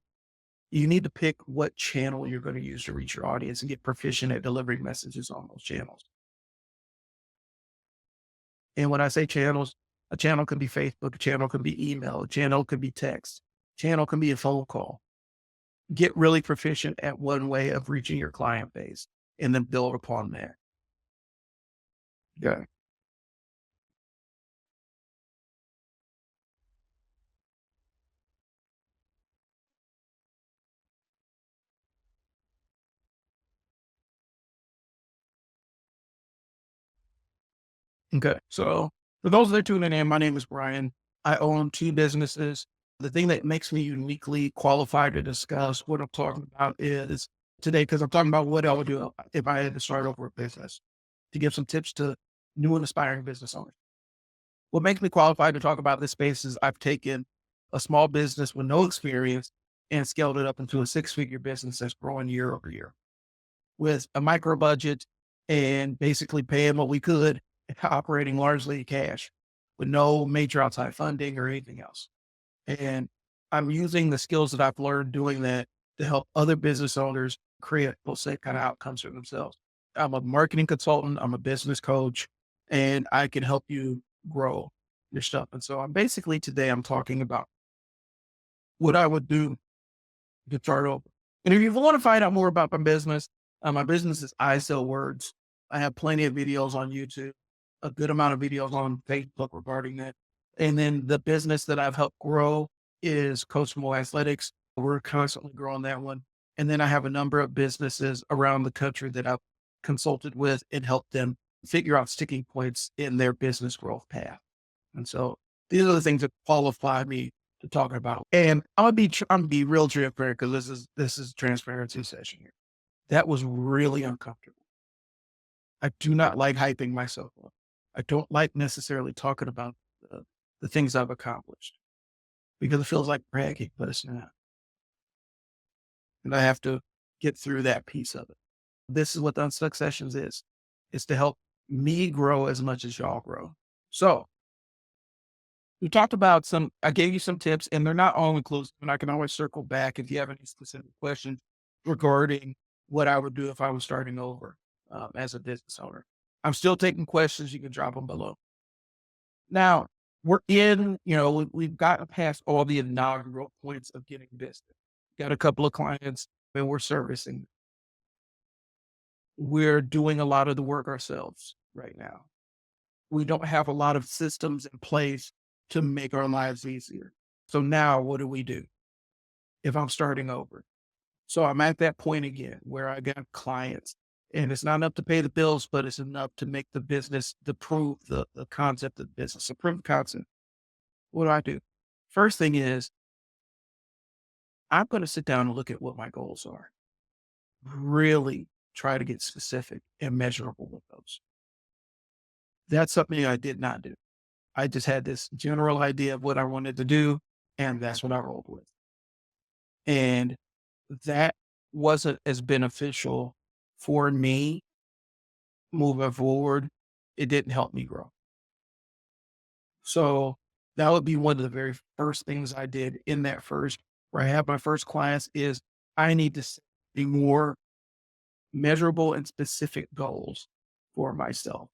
you need to pick what channel you're going to use to reach your audience and get proficient at delivering messages on those channels. And when I say channels, a channel can be Facebook, a channel can be email, a channel could be text, channel can be a phone call. Get really proficient at one way of reaching your client base and then build upon that. Yeah. Okay. So for those that are tuning in, my name is Brian. I own two businesses. The thing that makes me uniquely qualified to discuss what I'm talking about is today, because I'm talking about what I would do if I had to start over a business to give some tips to new and aspiring business owners. What makes me qualified to talk about this space is I've taken a small business with no experience and scaled it up into a six-figure business that's growing year over year with a micro budget and basically paying what we could, operating largely cash with no major outside funding or anything else. And I'm using the skills that I've learned doing that to help other business owners create those same kind of outcomes for themselves. I'm a marketing consultant, I'm a business coach, and I can help you grow your stuff. And so I'm talking about what I would do to start over. And if you want to find out more about my business is I Sell Words. I have plenty of videos on YouTube, a good amount of videos on Facebook regarding that. And then the business that I've helped grow is Coachable Athletics. We're constantly growing that one. And then I have a number of businesses around the country that I've consulted with and helped them figure out sticking points in their business growth path. And so these are the things that qualify me to talk about. And I'm gonna be real transparent because this is transparency session here. That was really uncomfortable. I do not like hyping myself up. I don't like necessarily talking about the things I've accomplished because it feels like bragging, but it's not. And I have to get through that piece of it. This is what the Unstuck Sessions is to help me grow as much as y'all grow. So we talked about I gave you some tips and they're not all inclusive. And I can always circle back if you have any specific questions regarding what I would do if I was starting over as a business owner. I'm still taking questions. You can drop them below. Now we're we've gotten past all the inaugural points of getting business. Got a couple of clients and we're servicing. We're doing a lot of the work ourselves right now. We don't have a lot of systems in place to make our lives easier. So now what do we do if I'm starting over? So I'm at that point again where I got clients and it's not enough to pay the bills, but it's enough to make the business, to prove the concept of the business, to prove the concept. What do I do? First thing is I'm going to sit down and look at what my goals are. Really try to get specific and measurable with those. That's something I did not do. I just had this general idea of what I wanted to do, and that's what I rolled with. And that wasn't as beneficial for me moving forward, it didn't help me grow. So that would be one of the very first things I did in that first, where I have my first class is I need to set the more measurable and specific goals for myself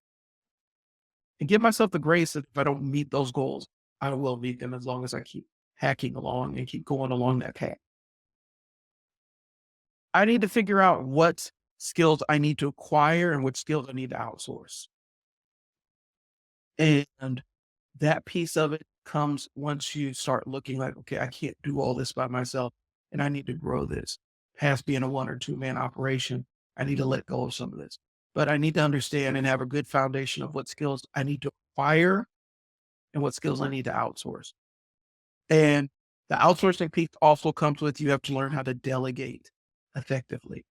and give myself the grace that if I don't meet those goals, I will meet them as long as I keep hacking along and keep going along that path. I need to figure out what skills I need to acquire and what skills I need to outsource. And that piece of it comes once you start looking like, okay, I can't do all this by myself and I need to grow this past being a one or two man operation. I need to let go of some of this, but I need to understand and have a good foundation of what skills I need to acquire and what skills I need to outsource. And the outsourcing piece also comes with you have to learn how to delegate effectively,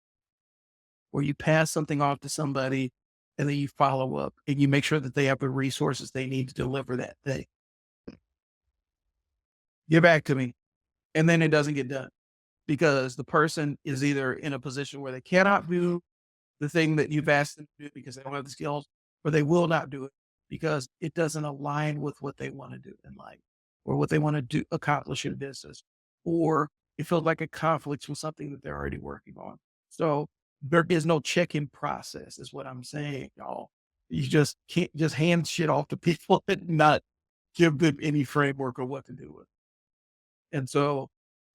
where you pass something off to somebody and then you follow up and you make sure that they have the resources they need to deliver that thing. Get back to me. And then it doesn't get done because the person is either in a position where they cannot do the thing that you've asked them to do because they don't have the skills, or they will not do it because it doesn't align with what they want to do in life or what they want to do, accomplish in business, or it feels like a conflict with something that they're already working on. So there is no check-in process, is what I'm saying, y'all. You just can't just hand shit off to people and not give them any framework of what to do with. And so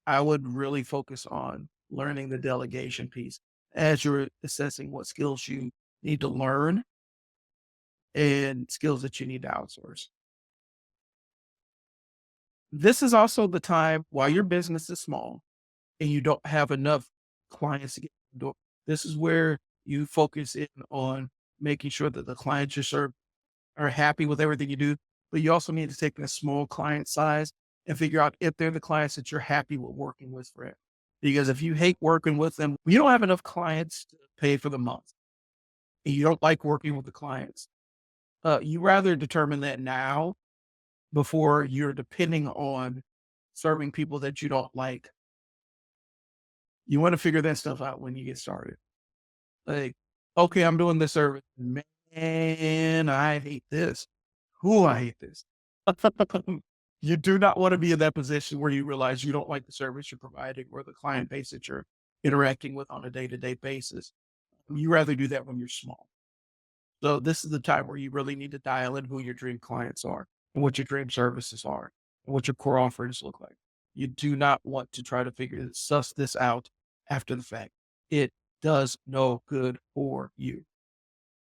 I would really focus on learning the delegation piece as you're assessing what skills you need to learn and skills that you need to outsource. This is also the time while your business is small and you don't have enough clients to get the door. This is where you focus in on making sure that the clients you serve are happy with everything you do, but you also need to take that small client size and figure out if they're the clients that you're happy with working with for it. Because if you hate working with them, you don't have enough clients to pay for the month and you don't like working with the clients. You rather determine that now before you're depending on serving people that you don't like. You want to figure that stuff out when you get started. Like, okay, I'm doing this service. Man, I hate this. Who I hate this. You do not want to be in that position where you realize you don't like the service you're providing or the client base that you're interacting with on a day-to-day basis. You rather do that when you're small. So this is the time where you really need to dial in who your dream clients are and what your dream services are and what your core offerings look like. You do not want to try to suss this out after the fact. It does no good for you.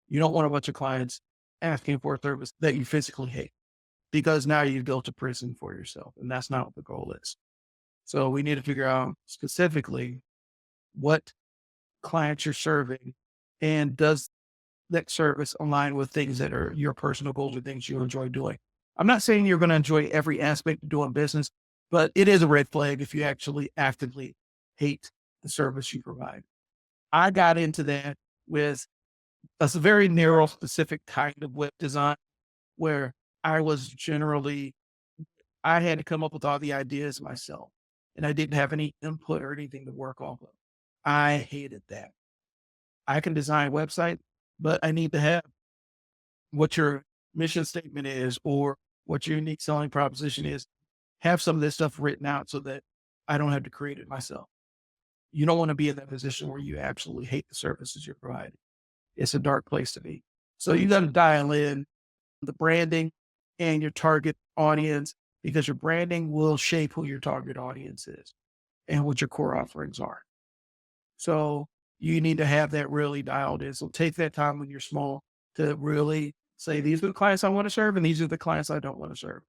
You don't want a bunch of clients asking for a service that you physically hate because now you've built a prison for yourself and that's not what the goal is. So we need to figure out specifically what clients you're serving and does that service align with things that are your personal goals or things you enjoy doing. I'm not saying you're going to enjoy every aspect of doing business, but it is a red flag if you actually actively hate the service you provide. I got into that with a very narrow, specific kind of web design where I was generally, I had to come up with all the ideas myself and I didn't have any input or anything to work off of. I hated that. I can design websites, but I need to have what your mission statement is or what your unique selling proposition is. Have some of this stuff written out so that I don't have to create it myself. You don't want to be in that position where you absolutely hate the services you're providing. It's a dark place to be. So you got to dial in the branding and your target audience because your branding will shape who your target audience is and what your core offerings are. So you need to have that really dialed in. So take that time when you're small to really say, these are the clients I want to serve and these are the clients I don't want to serve.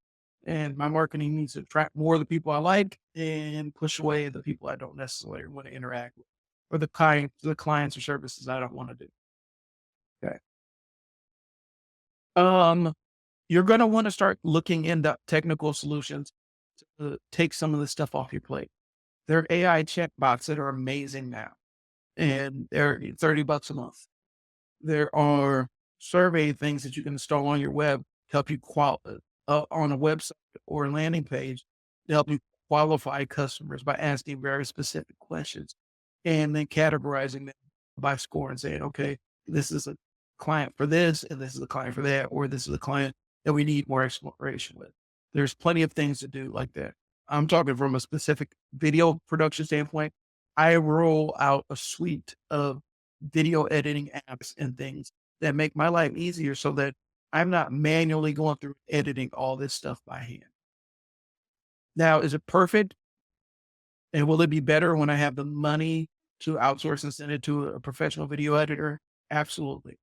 And my marketing needs to attract more of the people I like and push away the people I don't necessarily want to interact with or the clients or services I don't want to do. Okay. You're going to want to start looking into technical solutions to take some of the stuff off your plate. There are AI chatbots that are amazing now and they're $30 a month. There are survey things that you can install on your web to help you on a website or a landing page to help you qualify customers by asking very specific questions and then categorizing them by score and saying, okay, this is a client for this, and this is a client for that, or this is a client that we need more exploration with. There's plenty of things to do like that. I'm talking from a specific video production standpoint. I roll out a suite of video editing apps and things that make my life easier so that I'm not manually going through editing all this stuff by hand. Now, is it perfect? And will it be better when I have the money to outsource and send it to a professional video editor? Absolutely.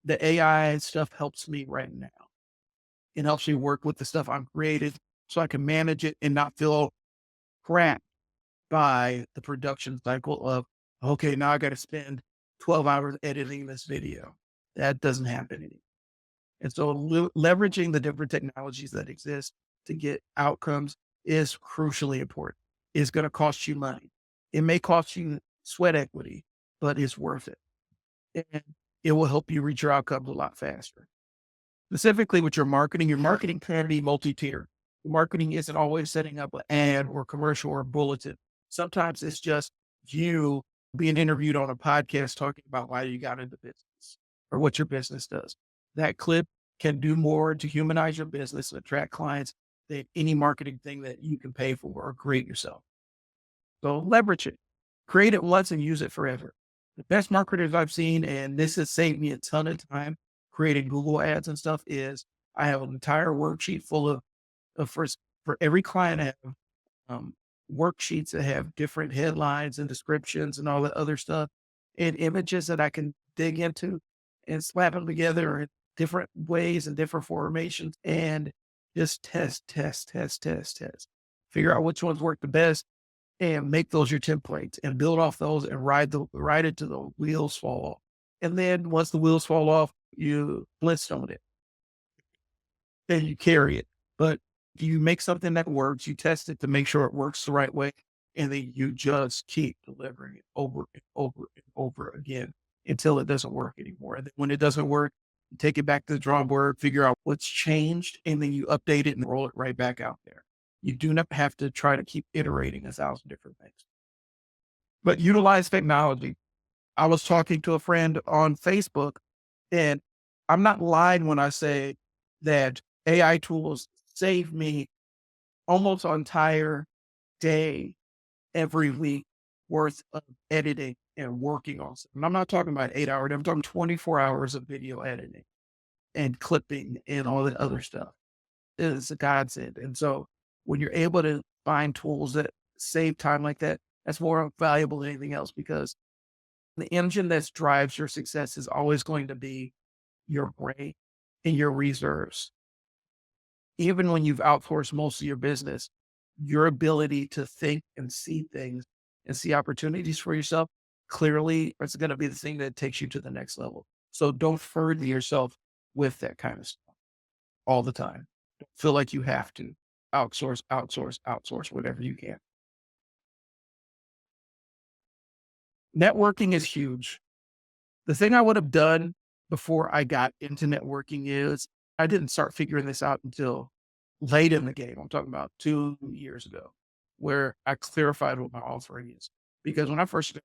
The AI stuff helps me right now. It helps me work with the stuff I'm created so I can manage it and not feel trapped by the production cycle of, okay, now I got to spend 12 hours editing this video. That doesn't happen anymore. And so leveraging the different technologies that exist to get outcomes is crucially important. It's going to cost you money. It may cost you sweat equity, but it's worth it. And it will help you reach your outcomes a lot faster. Specifically with your marketing can be multi-tier. Marketing isn't always setting up an ad or commercial or bulletin. Sometimes it's just you being interviewed on a podcast talking about why you got into business or what your business does. That clip can do more to humanize your business and attract clients than any marketing thing that you can pay for or create yourself. So leverage it, create it once and use it forever. The best marketers I've seen, and this has saved me a ton of time creating Google ads and stuff, is I have an entire worksheet full of for every client. I have um, worksheets that have different headlines and descriptions and all that other stuff and images that I can dig into and slap them together in different ways and different formations and just test, figure out which ones work the best and make those your templates and build off those and ride it till the wheels fall off. And then once the wheels fall off, you Flintstone it and you carry it. But you make something that works, you test it to make sure it works the right way, and then you just keep delivering it over and over and over again until it doesn't work anymore. And then when it doesn't work, you take it back to the drawing board, figure out what's changed, and then you update it and roll it right back out there. You do not have to try to keep iterating 1,000 different things. But utilize technology. I was talking to a friend on Facebook, and I'm not lying when I say that AI tools save me almost an entire day every week worth of editing and working on something. And I'm not talking about 8 hours. I'm talking 24 hours of video editing and clipping and all that other stuff. It's a godsend. And so when you're able to find tools that save time like that, that's more valuable than anything else because the engine that drives your success is always going to be your brain and your reserves. Even when you've outsourced most of your business, your ability to think and see things and see opportunities for yourself clearly is going to be the thing that takes you to the next level. So don't burden yourself with that kind of stuff all the time. Don't feel like you have to outsource whatever you can. Networking is huge. The thing I would have done before I got into networking is I didn't start figuring this out until late in the game. I'm talking about 2 years ago, where I clarified what my offering is. Because when I first started,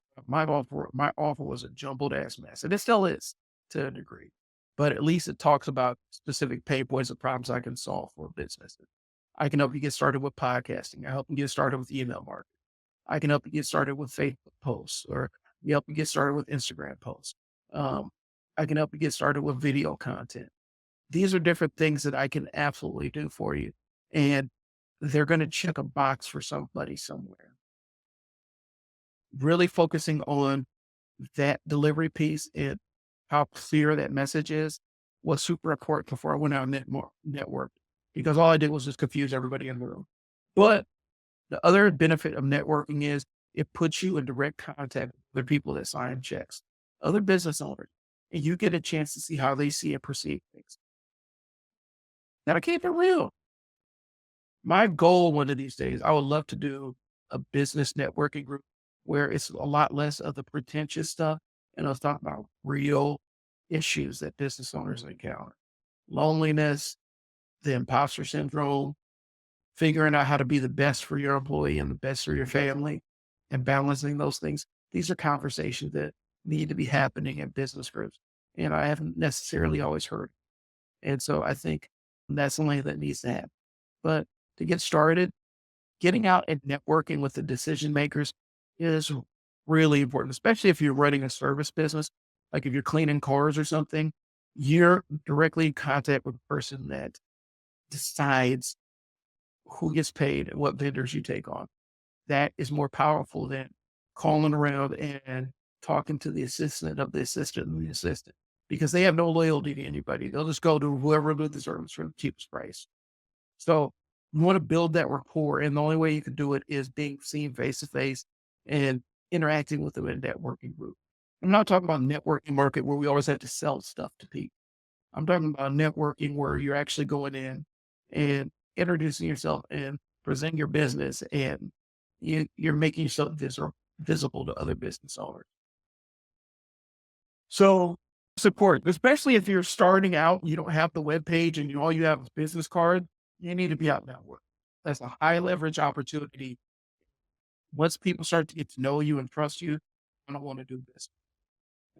my offer was a jumbled ass mess, and it still is to a degree. But at least it talks about specific pain points and problems I can solve for businesses. I can help you get started with podcasting. I help you get started with email marketing. I can help you get started with Facebook posts, or help you get started with Instagram posts. Um, I can help you get started with video content. These are different things that I can absolutely do for you. And they're going to check a box for somebody somewhere. Really focusing on that delivery piece and how clear that message is was super important before I went out and network because all I did was just confuse everybody in the room. But the other benefit of networking is it puts you in direct contact with the people that sign checks, other business owners, and you get a chance to see how they see and perceive things. Now, to keep it real, my goal one of these days, I would love to do a business networking group where it's a lot less of the pretentious stuff and let's talk about real issues that business owners encounter. Loneliness, the imposter syndrome, figuring out how to be the best for your employee and the best for your family and balancing those things. These are conversations that need to be happening in business groups. And I haven't necessarily always heard. And so I think that's something that needs to happen. But to get started, getting out and networking with the decision makers is really important, especially if you're running a service business. Like if you're cleaning cars or something, you're directly in contact with the person that decides who gets paid and what vendors you take on. That is more powerful than calling around and talking to the assistant of the assistant of the assistant because they have no loyalty to anybody. They'll just go to whoever did the service for the cheapest price. So you want to build that rapport. And the only way you can do it is being seen face to face and interacting with them in a networking group. I'm not talking about networking market where we always have to sell stuff to people. I'm talking about networking where you're actually going in and introducing yourself and presenting your business and you're making yourself visible to other business owners. So support, especially if you're starting out, you don't have the web page and all you have is business card, you need to be out network. That's a high leverage opportunity. Once people start to get to know you and trust you, I don't want to do this.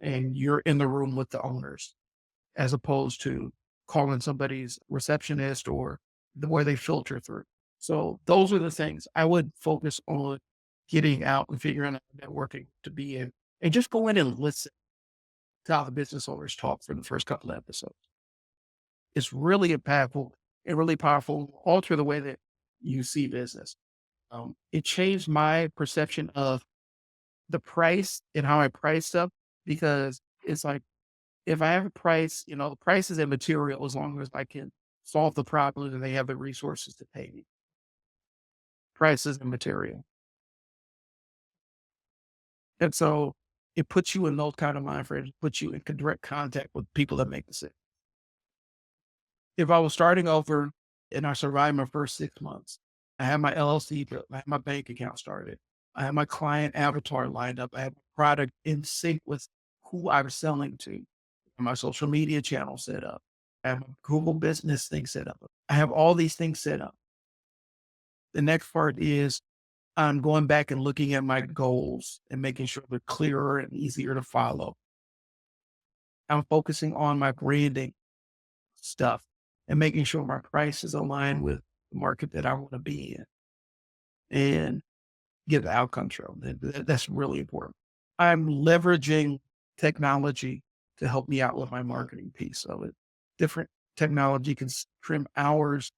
And you're in the room with the owners as opposed to calling somebody's receptionist or where they filter through. So those are the things I would focus on getting out and figuring out networking to be in and just go in and listen to how the business owners talk for the first couple of episodes. It's really impactful and really powerful, alter the way that you see business. It changed my perception of the price and how I price stuff because it's like, if I have a price, the price is immaterial as long as I can solve the problem and they have the resources to pay me. Price is immaterial. And so it puts you in those kind of mind frames, puts you in direct contact with people that make decisions. If I was starting over and I survived my first 6 months, I had my LLC built, I had my bank account started, I had my client avatar lined up, I had my product in sync with who I was selling to, my social media channel set up, I have my Google business thing set up. I have all these things set up. The next part is I'm going back and looking at my goals and making sure they're clearer and easier to follow. I'm focusing on my branding stuff and making sure my price is aligned with the market that I want to be in and get the outcomes from it. That's really important. I'm leveraging technology to help me out with my marketing piece of it. Different technology can trim hours,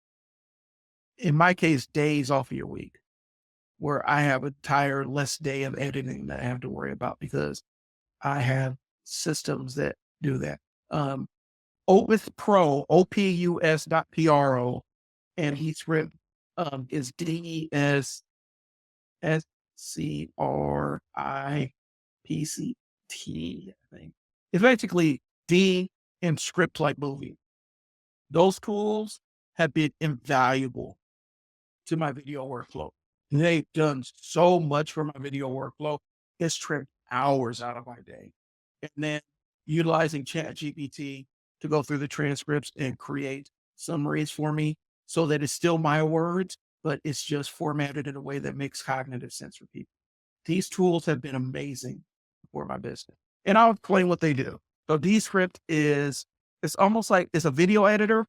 in my case, days off of your week, where I have an entire less day of editing that I have to worry about because I have systems that do that. Opus Pro, OPUS.PRO, and Descript is DESCRIPT, I think. It's basically D and script like movie. Those tools have been invaluable to my video workflow. They've done so much for my video workflow. It's trimmed hours out of my day. And then utilizing ChatGPT to go through the transcripts and create summaries for me so that it's still my words, but it's just formatted in a way that makes cognitive sense for people. These tools have been amazing for my business. And I'll explain what they do. So Descript it's almost like it's a video editor.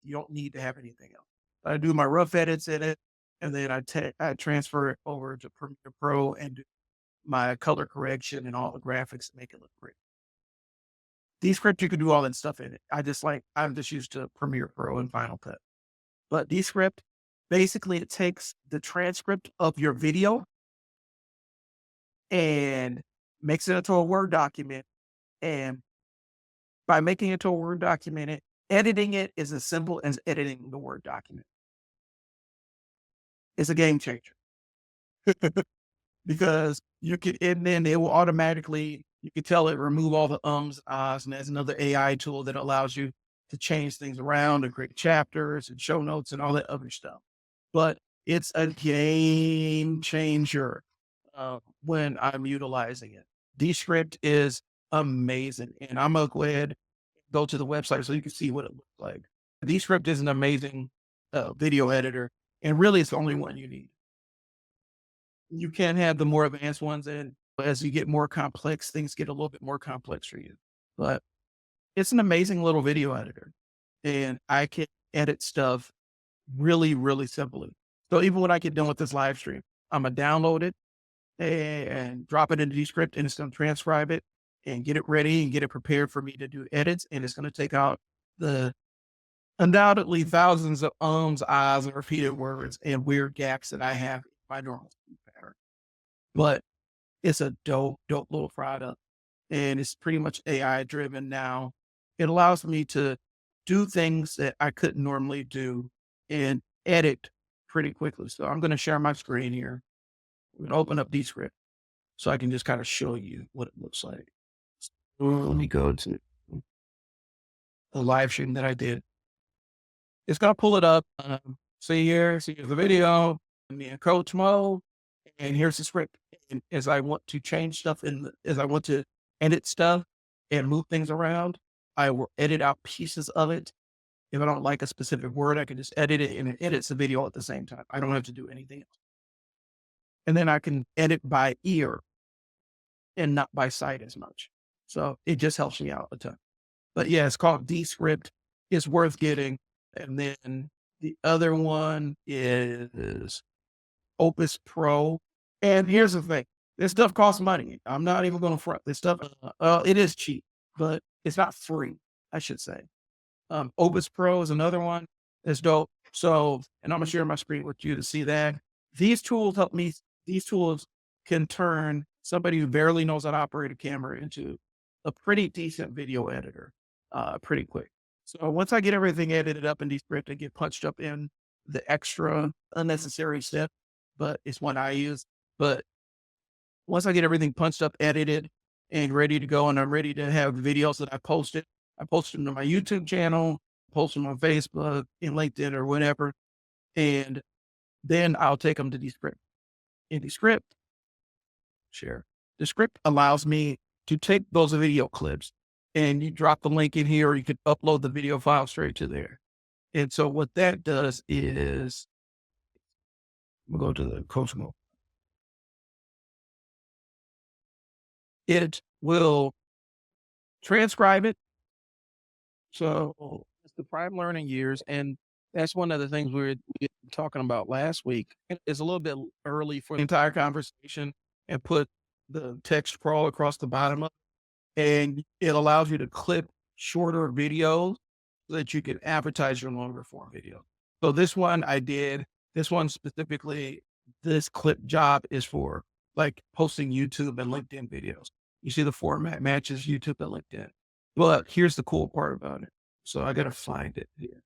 You don't need to have anything else. I do my rough edits in it, and then I transfer it over to Premiere Pro and do my color correction and all the graphics to make it look great. Descript, you can do all that stuff in it. I'm just used to Premiere Pro and Final Cut. But Descript, basically it takes the transcript of your video and makes it into a Word document. And by making it to a Word document, editing it is as simple as editing the Word document. It's a game changer because and then it will automatically, you can tell it remove all the ums, ahs, and there's another AI tool that allows you to change things around and create chapters and show notes and all that other stuff. But it's a game changer when I'm utilizing it. Descript is amazing. And I'm going to go ahead, go to the website so you can see what it looks like. Descript is an amazing video editor. And really, it's the only one you need. You can have the more advanced ones, and As you get more complex, things get a little bit more complex for you. But it's an amazing little video editor, and I can edit stuff really, really simply. So even when I get done with this live stream, I'm gonna download it and drop it into Descript, and it's gonna transcribe it and get it ready and get it prepared for me to do edits. And it's gonna take out the undoubtedly thousands of ahs, and repeated words and weird gaps that I have in my normal speech pattern. But it's a dope, dope little product, and it's pretty much AI driven now. It allows me to do things that I couldn't normally do and edit pretty quickly. So I'm going to share my screen here. I'm going to open up Descript so I can just kind of show you what it looks like. So let me go to the live stream that I did. It's going to pull it up. See here, see the video, me in coach mode, and here's the script. And as I want to change stuff as I want to edit stuff and move things around, I will edit out pieces of it. If I don't like a specific word, I can just edit it, and it edits the video at the same time. I don't have to do anything else. And then I can edit by ear and not by sight as much. So it just helps me out a ton. But yeah, it's called Descript. It's worth getting. And then the other one is Opus Pro. And here's the thing. This stuff costs money. I'm not even going to front this stuff. It is cheap, but it's not free, I should say. Opus Pro is another one that's dope. So, and I'm gonna share my screen with you to see that. These tools help me. These tools can turn somebody who barely knows how to operate a camera into a pretty decent video editor, pretty quick. So once I get everything edited up in Descript, and get punched up in the extra unnecessary step, but it's one I use. But once I get everything punched up, edited, and ready to go, and I'm ready to have videos that I post them to my YouTube channel, post them on Facebook and LinkedIn or whatever. And then I'll take them to Descript. In Descript, share. Descript allows me to take those video clips, and you drop the link in here, or you could upload the video file straight to there. And so what that does is, we'll go to the coach mode. It will transcribe it. So it's the prime learning years. And that's one of the things we were talking about last week. It's a little bit early for the entire conversation, and put the text scroll across the bottom of it. And it allows you to clip shorter videos so that you can advertise your longer form video. So this one I did, this one specifically, this clip job is for like posting YouTube and LinkedIn videos. You see the format matches YouTube and LinkedIn. But here's the cool part about it. So I got to find it here.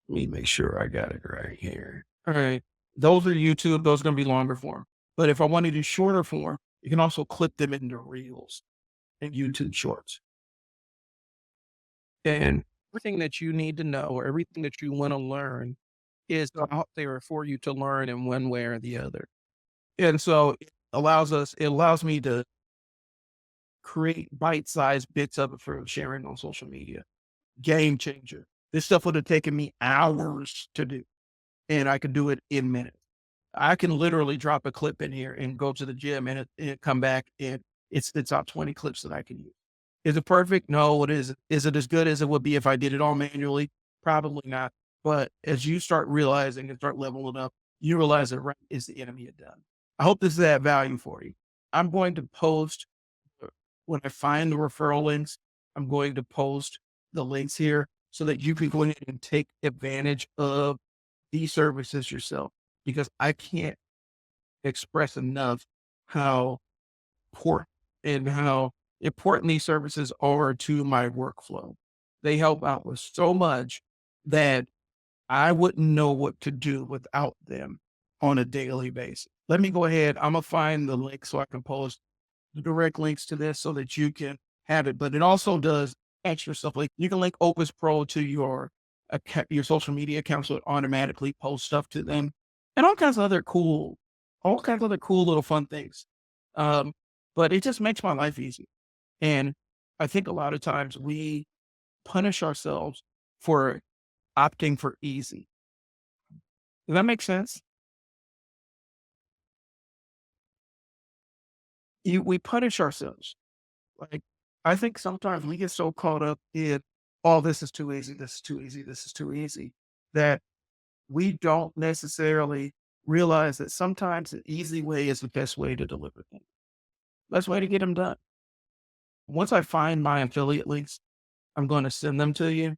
Let me make sure I got it right here. All right. Those are YouTube. Those are going to be longer form. But if I want to do shorter form, you can also clip them into reels and YouTube shorts. And everything that you need to know, or everything that you want to learn, is out there for you to learn in one way or the other. And so it allows me to create bite-sized bits of it for sharing on social media. Game changer. This stuff would have taken me hours to do, and I could do it in minutes. I can literally drop a clip in here and go to the gym, and it come back, and it's out 20 clips that I can use. Is it perfect? No, it isn't. Is it as good as it would be if I did it all manually? Probably not. But as you start realizing and start leveling up, you realize that right is the enemy of done. I hope this is that value for you. I'm going to post, when I find the referral links, I'm going to post the links here so that you can go in and take advantage of these services yourself, because I can't express enough how important and how important these services are to my workflow. They help out with so much that I wouldn't know what to do without them on a daily basis. Let me go ahead. I'm going to find the link so I can post the direct links to this so that you can have it. But it also does extra stuff. Like you can link Opus Pro to your social media account, so it automatically posts stuff to them, and all kinds of other cool little fun things. But it just makes my life easy. And I think a lot of times we punish ourselves for opting for easy. Does that make sense? we punish ourselves. Like, I think sometimes we get so caught up in, oh, this is too easy, this is too easy, this is too easy, that we don't necessarily realize that sometimes the easy way is the best way to deliver things. Best way to get them done. Once I find my affiliate links, I'm going to send them to you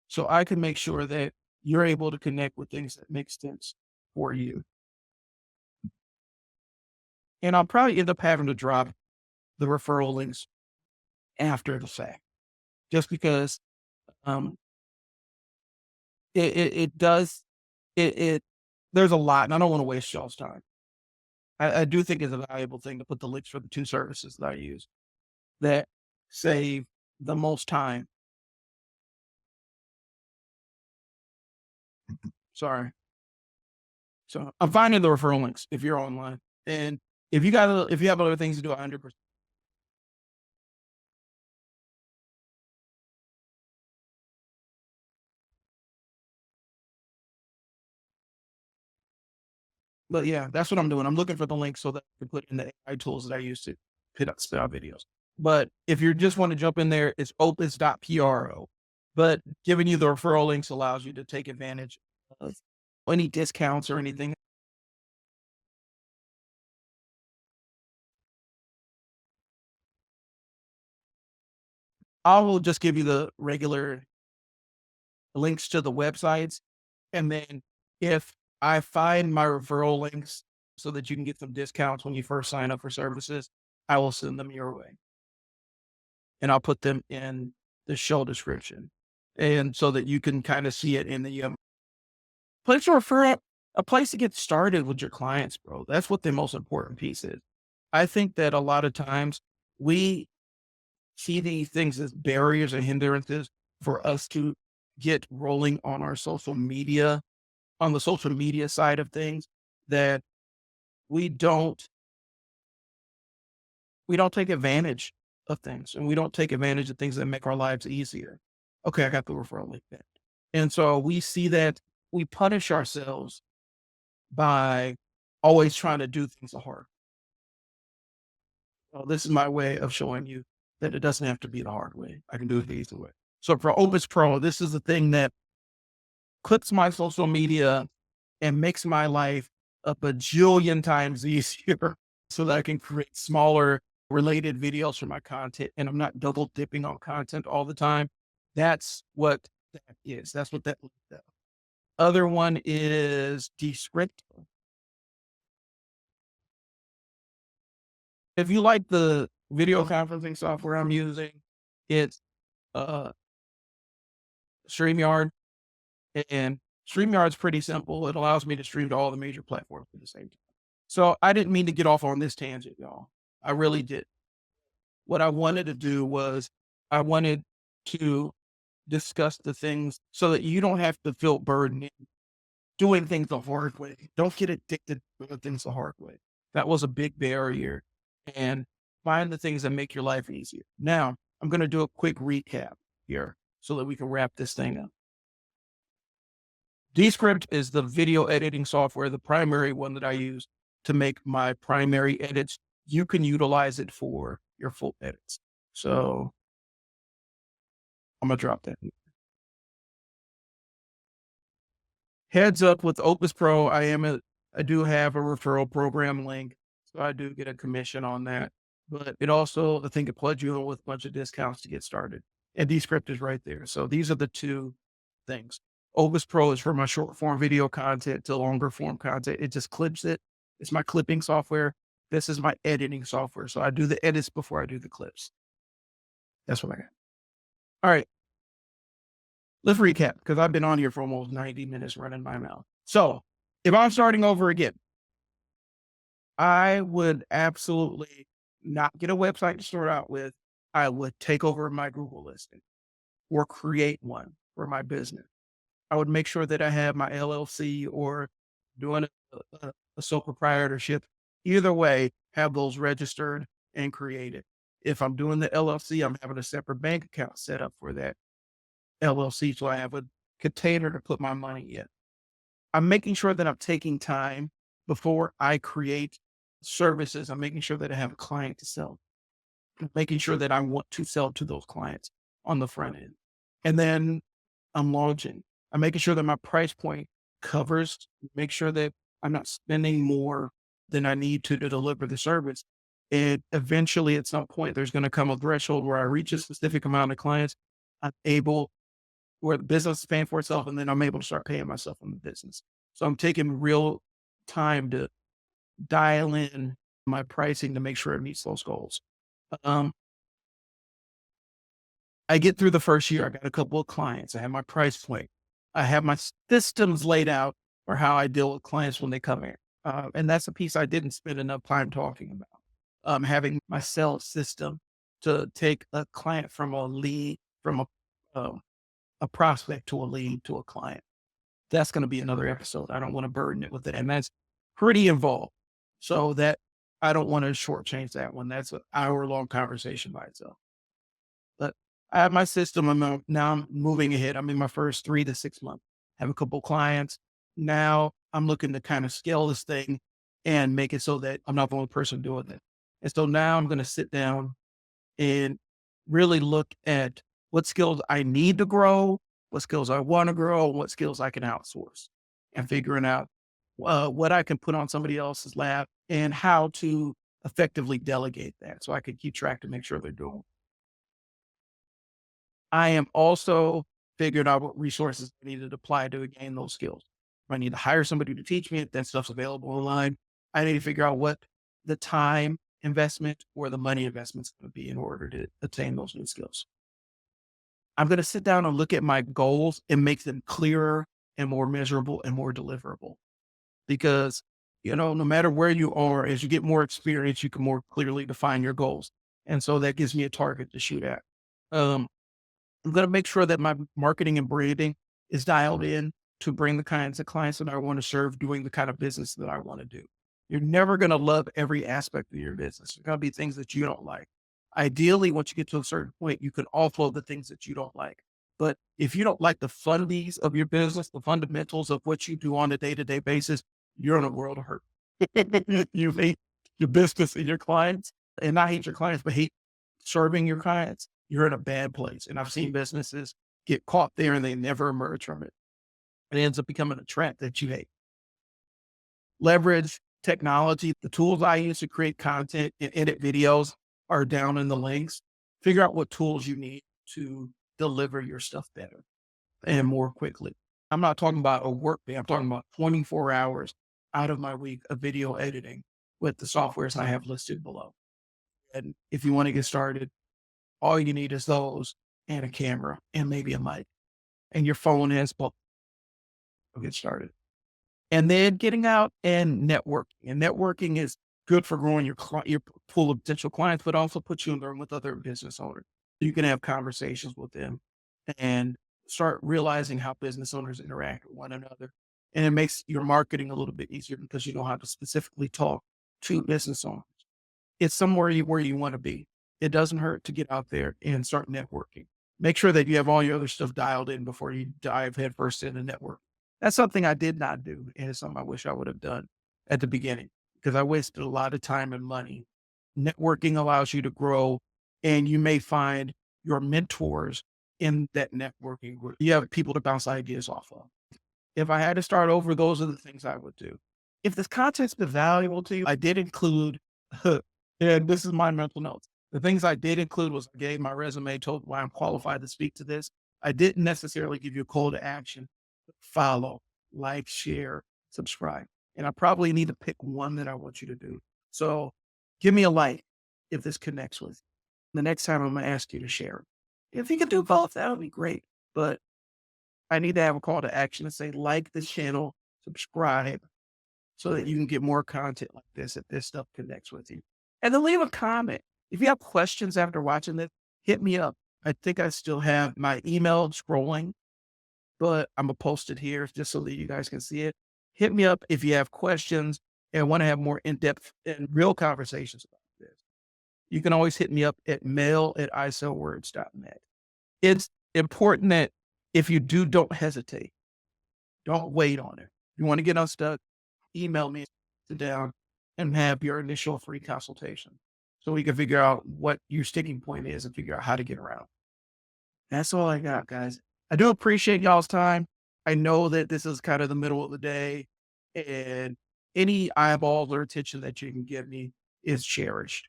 so I can make sure that you're able to connect with things that make sense for you. And I'll probably end up having to drop the referral links after the fact, just because um, it does it there's a lot, and I don't want to waste y'all's time. I do think it's a valuable thing to put the links for the two services that I use that save the most time. Sorry. So I'm finding the referral links if you're online, and if you have other things to do, 100%. But yeah, that's what I'm doing. I'm looking for the links so that I can put in the AI tools that I use to spit out videos. But if you just want to jump in there, it's opus.pro. But giving you the referral links allows you to take advantage of any discounts or anything. I will just give you the regular links to the websites. And then if I find my referral links so that you can get some discounts when you first sign up for services, I will send them your way, and I'll put them in the show description. And so that you can kind of see it in the place to refer it, a place to get started with your clients, bro. That's what the most important piece is. I think that a lot of times we see these things as barriers and hindrances for us to get rolling on our social media, on the social media side of things, that we don't we don't take advantage of things, and we don't take advantage of things that make our lives easier. Okay, I got the referral link then. And so we see that we punish ourselves by always trying to do things the hard. Well, this is my way of showing you that it doesn't have to be the hard way. I can do it the easy way. So for Opus Pro, this is the thing that clips my social media and makes my life a bajillion times easier so that I can create smaller related videos for my content and I'm not double dipping on content all the time. That's what that is. That's what that is. Other one is Descript. If you like the video conferencing software I'm using, it's uh StreamYard. And StreamYard's pretty simple. It allows me to stream to all the major platforms at the same time. So I didn't mean to get off on this tangent, y'all. I really did. What I wanted to do was I wanted to discuss the things so that you don't have to feel burdened in doing things the hard way. Don't get addicted to doing things the hard way. That was a big barrier. And find the things that make your life easier. Now, I'm going to do a quick recap here so that we can wrap this thing up. Descript is the video editing software, the primary one that I use to make my primary edits. You can utilize it for your full edits. So I'm going to drop that. Heads up with Opus Pro, I do have a referral program link. So I do get a commission on that. But it also, I think it plugs you in with a bunch of discounts to get started. And Descript is right there. So these are the two things. Opus Pro is for my short form video content to longer form content. It just clips it. It's my clipping software. This is my editing software. So I do the edits before I do the clips. That's what I got. All right. Let's recap because I've been on here for almost 90 minutes running my mouth. So if I'm starting over again, I would absolutely not get a website to start out with. I would take over my Google listing or create one for my business. I would make sure that I have my LLC or doing a sole proprietorship. Either way, have those registered and created. If I'm doing the LLC, I'm having a separate bank account set up for that LLC. So I have a container to put my money in. I'm making sure that I'm taking time before I create services. I'm making sure that I have a client to sell, making sure that I want to sell to those clients on the front end. And then I'm launching. I'm making sure that my price point covers, make sure that I'm not spending more than I need to deliver the service. And eventually, at some point, there's going to come a threshold where I reach a specific amount of clients. I'm able, where the business is paying for itself, and then I'm able to start paying myself in the business. So I'm taking real time to dial in my pricing to make sure it meets those goals. Um, I get through the first year. I got a couple of clients. I have my price point. I have my systems laid out for how I deal with clients when they come in. And that's a piece I didn't spend enough time talking about. Having my sales system to take a client from a lead, from a prospect to a lead to a client. That's going to be another episode. I don't want to burden it with it. And that's pretty involved. So that I don't want to shortchange that one. That's an hour long conversation by itself. But I have my system. Now I'm moving ahead. I'm in my first 3 to 6 months. Have a couple clients. Now I'm looking to kind of scale this thing and make it so that I'm not the only person doing it. And so now I'm going to sit down and really look at what skills I need to grow, what skills I want to grow, what skills I can outsource, and figuring out what I can put on somebody else's lap and how to effectively delegate that so I can keep track to make sure they're doing. I am also figuring out what resources I need to apply to gain those skills. If I need to hire somebody to teach me, if that stuff's available online, I need to figure out what the time investment or the money investment is going to be in order to attain those new skills. I'm going to sit down and look at my goals and make them clearer and more measurable and more deliverable because, no matter where you are, as you get more experience, you can more clearly define your goals. And so that gives me a target to shoot at. Um, I'm going to make sure that my marketing and branding is dialed in to bring the kinds of clients that I want to serve, doing the kind of business that I want to do. You're never going to love every aspect of your business. There's going to be things that you don't like. Ideally, once you get to a certain point, you can offload the things that you don't like. But if you don't like the fundies of your business, the fundamentals of what you do on a day-to-day basis, you're in a world of hurt. You hate your business and your clients, and not hate your clients, but hate serving your clients. You're in a bad place. And I've seen businesses get caught there and they never emerge from it. It ends up becoming a trap that you hate. Leverage technology. The tools I use to create content and edit videos are down in the links. Figure out what tools you need to deliver your stuff better and more quickly. I'm not talking about a work day. I'm talking about 24 hours out of my week of video editing with the softwares I have listed below. And if you want to get started, all you need is those and a camera and maybe a mic and your phone has both. Get started. And then getting out and networking. And networking is good for growing your pool of potential clients, but also puts you in the room with other business owners. You can have conversations with them and start realizing how business owners interact with one another. And it makes your marketing a little bit easier because you know how to specifically talk to business owners. It's somewhere where you want to be. It doesn't hurt to get out there and start networking. Make sure that you have all your other stuff dialed in before you dive headfirst into network. That's something I did not do. And it's something I wish I would have done at the beginning because I wasted a lot of time and money. Networking allows you to grow and you may find your mentors in that networking group. You have people to bounce ideas off of. If I had to start over, those are the things I would do. If this content's been valuable to you, I did include, and this is my mental notes. The things I did include was I gave my resume, told why I'm qualified to speak to this. I didn't necessarily give you a call to action. Follow, like, share, subscribe. And I probably need to pick one that I want you to do. So give me a like if this connects with you. The next time I'm going to ask you to share it. If you could do both, that would be great. But I need to have a call to action and say, like the channel, subscribe so that you can get more content like this if this stuff connects with you. And then leave a comment. If you have questions after watching this, hit me up. I think I still have my email scrolling, but I'm going to post it here just so that you guys can see it. Hit me up if you have questions and want to have more in-depth and real conversations about this. You can always hit me up at mail@isellwords.net. It's important that if you do, don't hesitate. Don't wait on it. You want to get unstuck, email me, sit down, and have your initial free consultation so we can figure out what your sticking point is and figure out how to get around. That's all I got, guys. I do appreciate y'all's time. I know that this is kind of the middle of the day, and any eyeballs or attention that you can give me is cherished.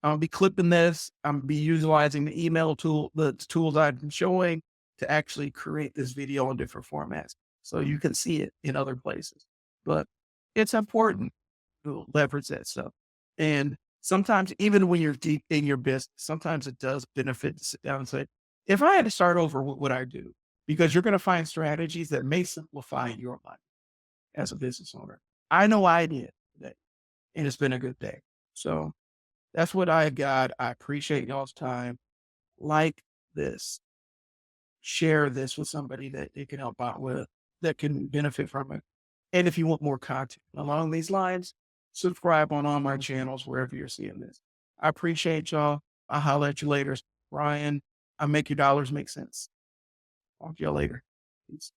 I'll be clipping this. I'm be utilizing the email tool, the tools I've been showing to actually create this video in different formats so you can see it in other places. But it's important to leverage that stuff. And sometimes, even when you're deep in your business, sometimes it does benefit to sit down and say, if I had to start over, what would I do? Because you're going to find strategies that may simplify your life as a business owner. I know I did today, and it's been a good day. So that's what I got. I appreciate y'all's time. Like this, share this with somebody that it can help out with, that can benefit from it. And if you want more content along these lines, subscribe on all my channels, wherever you're seeing this. I appreciate y'all. I'll holler at you later. Ryan, I make your dollars make sense. Talk to y'all later. Peace.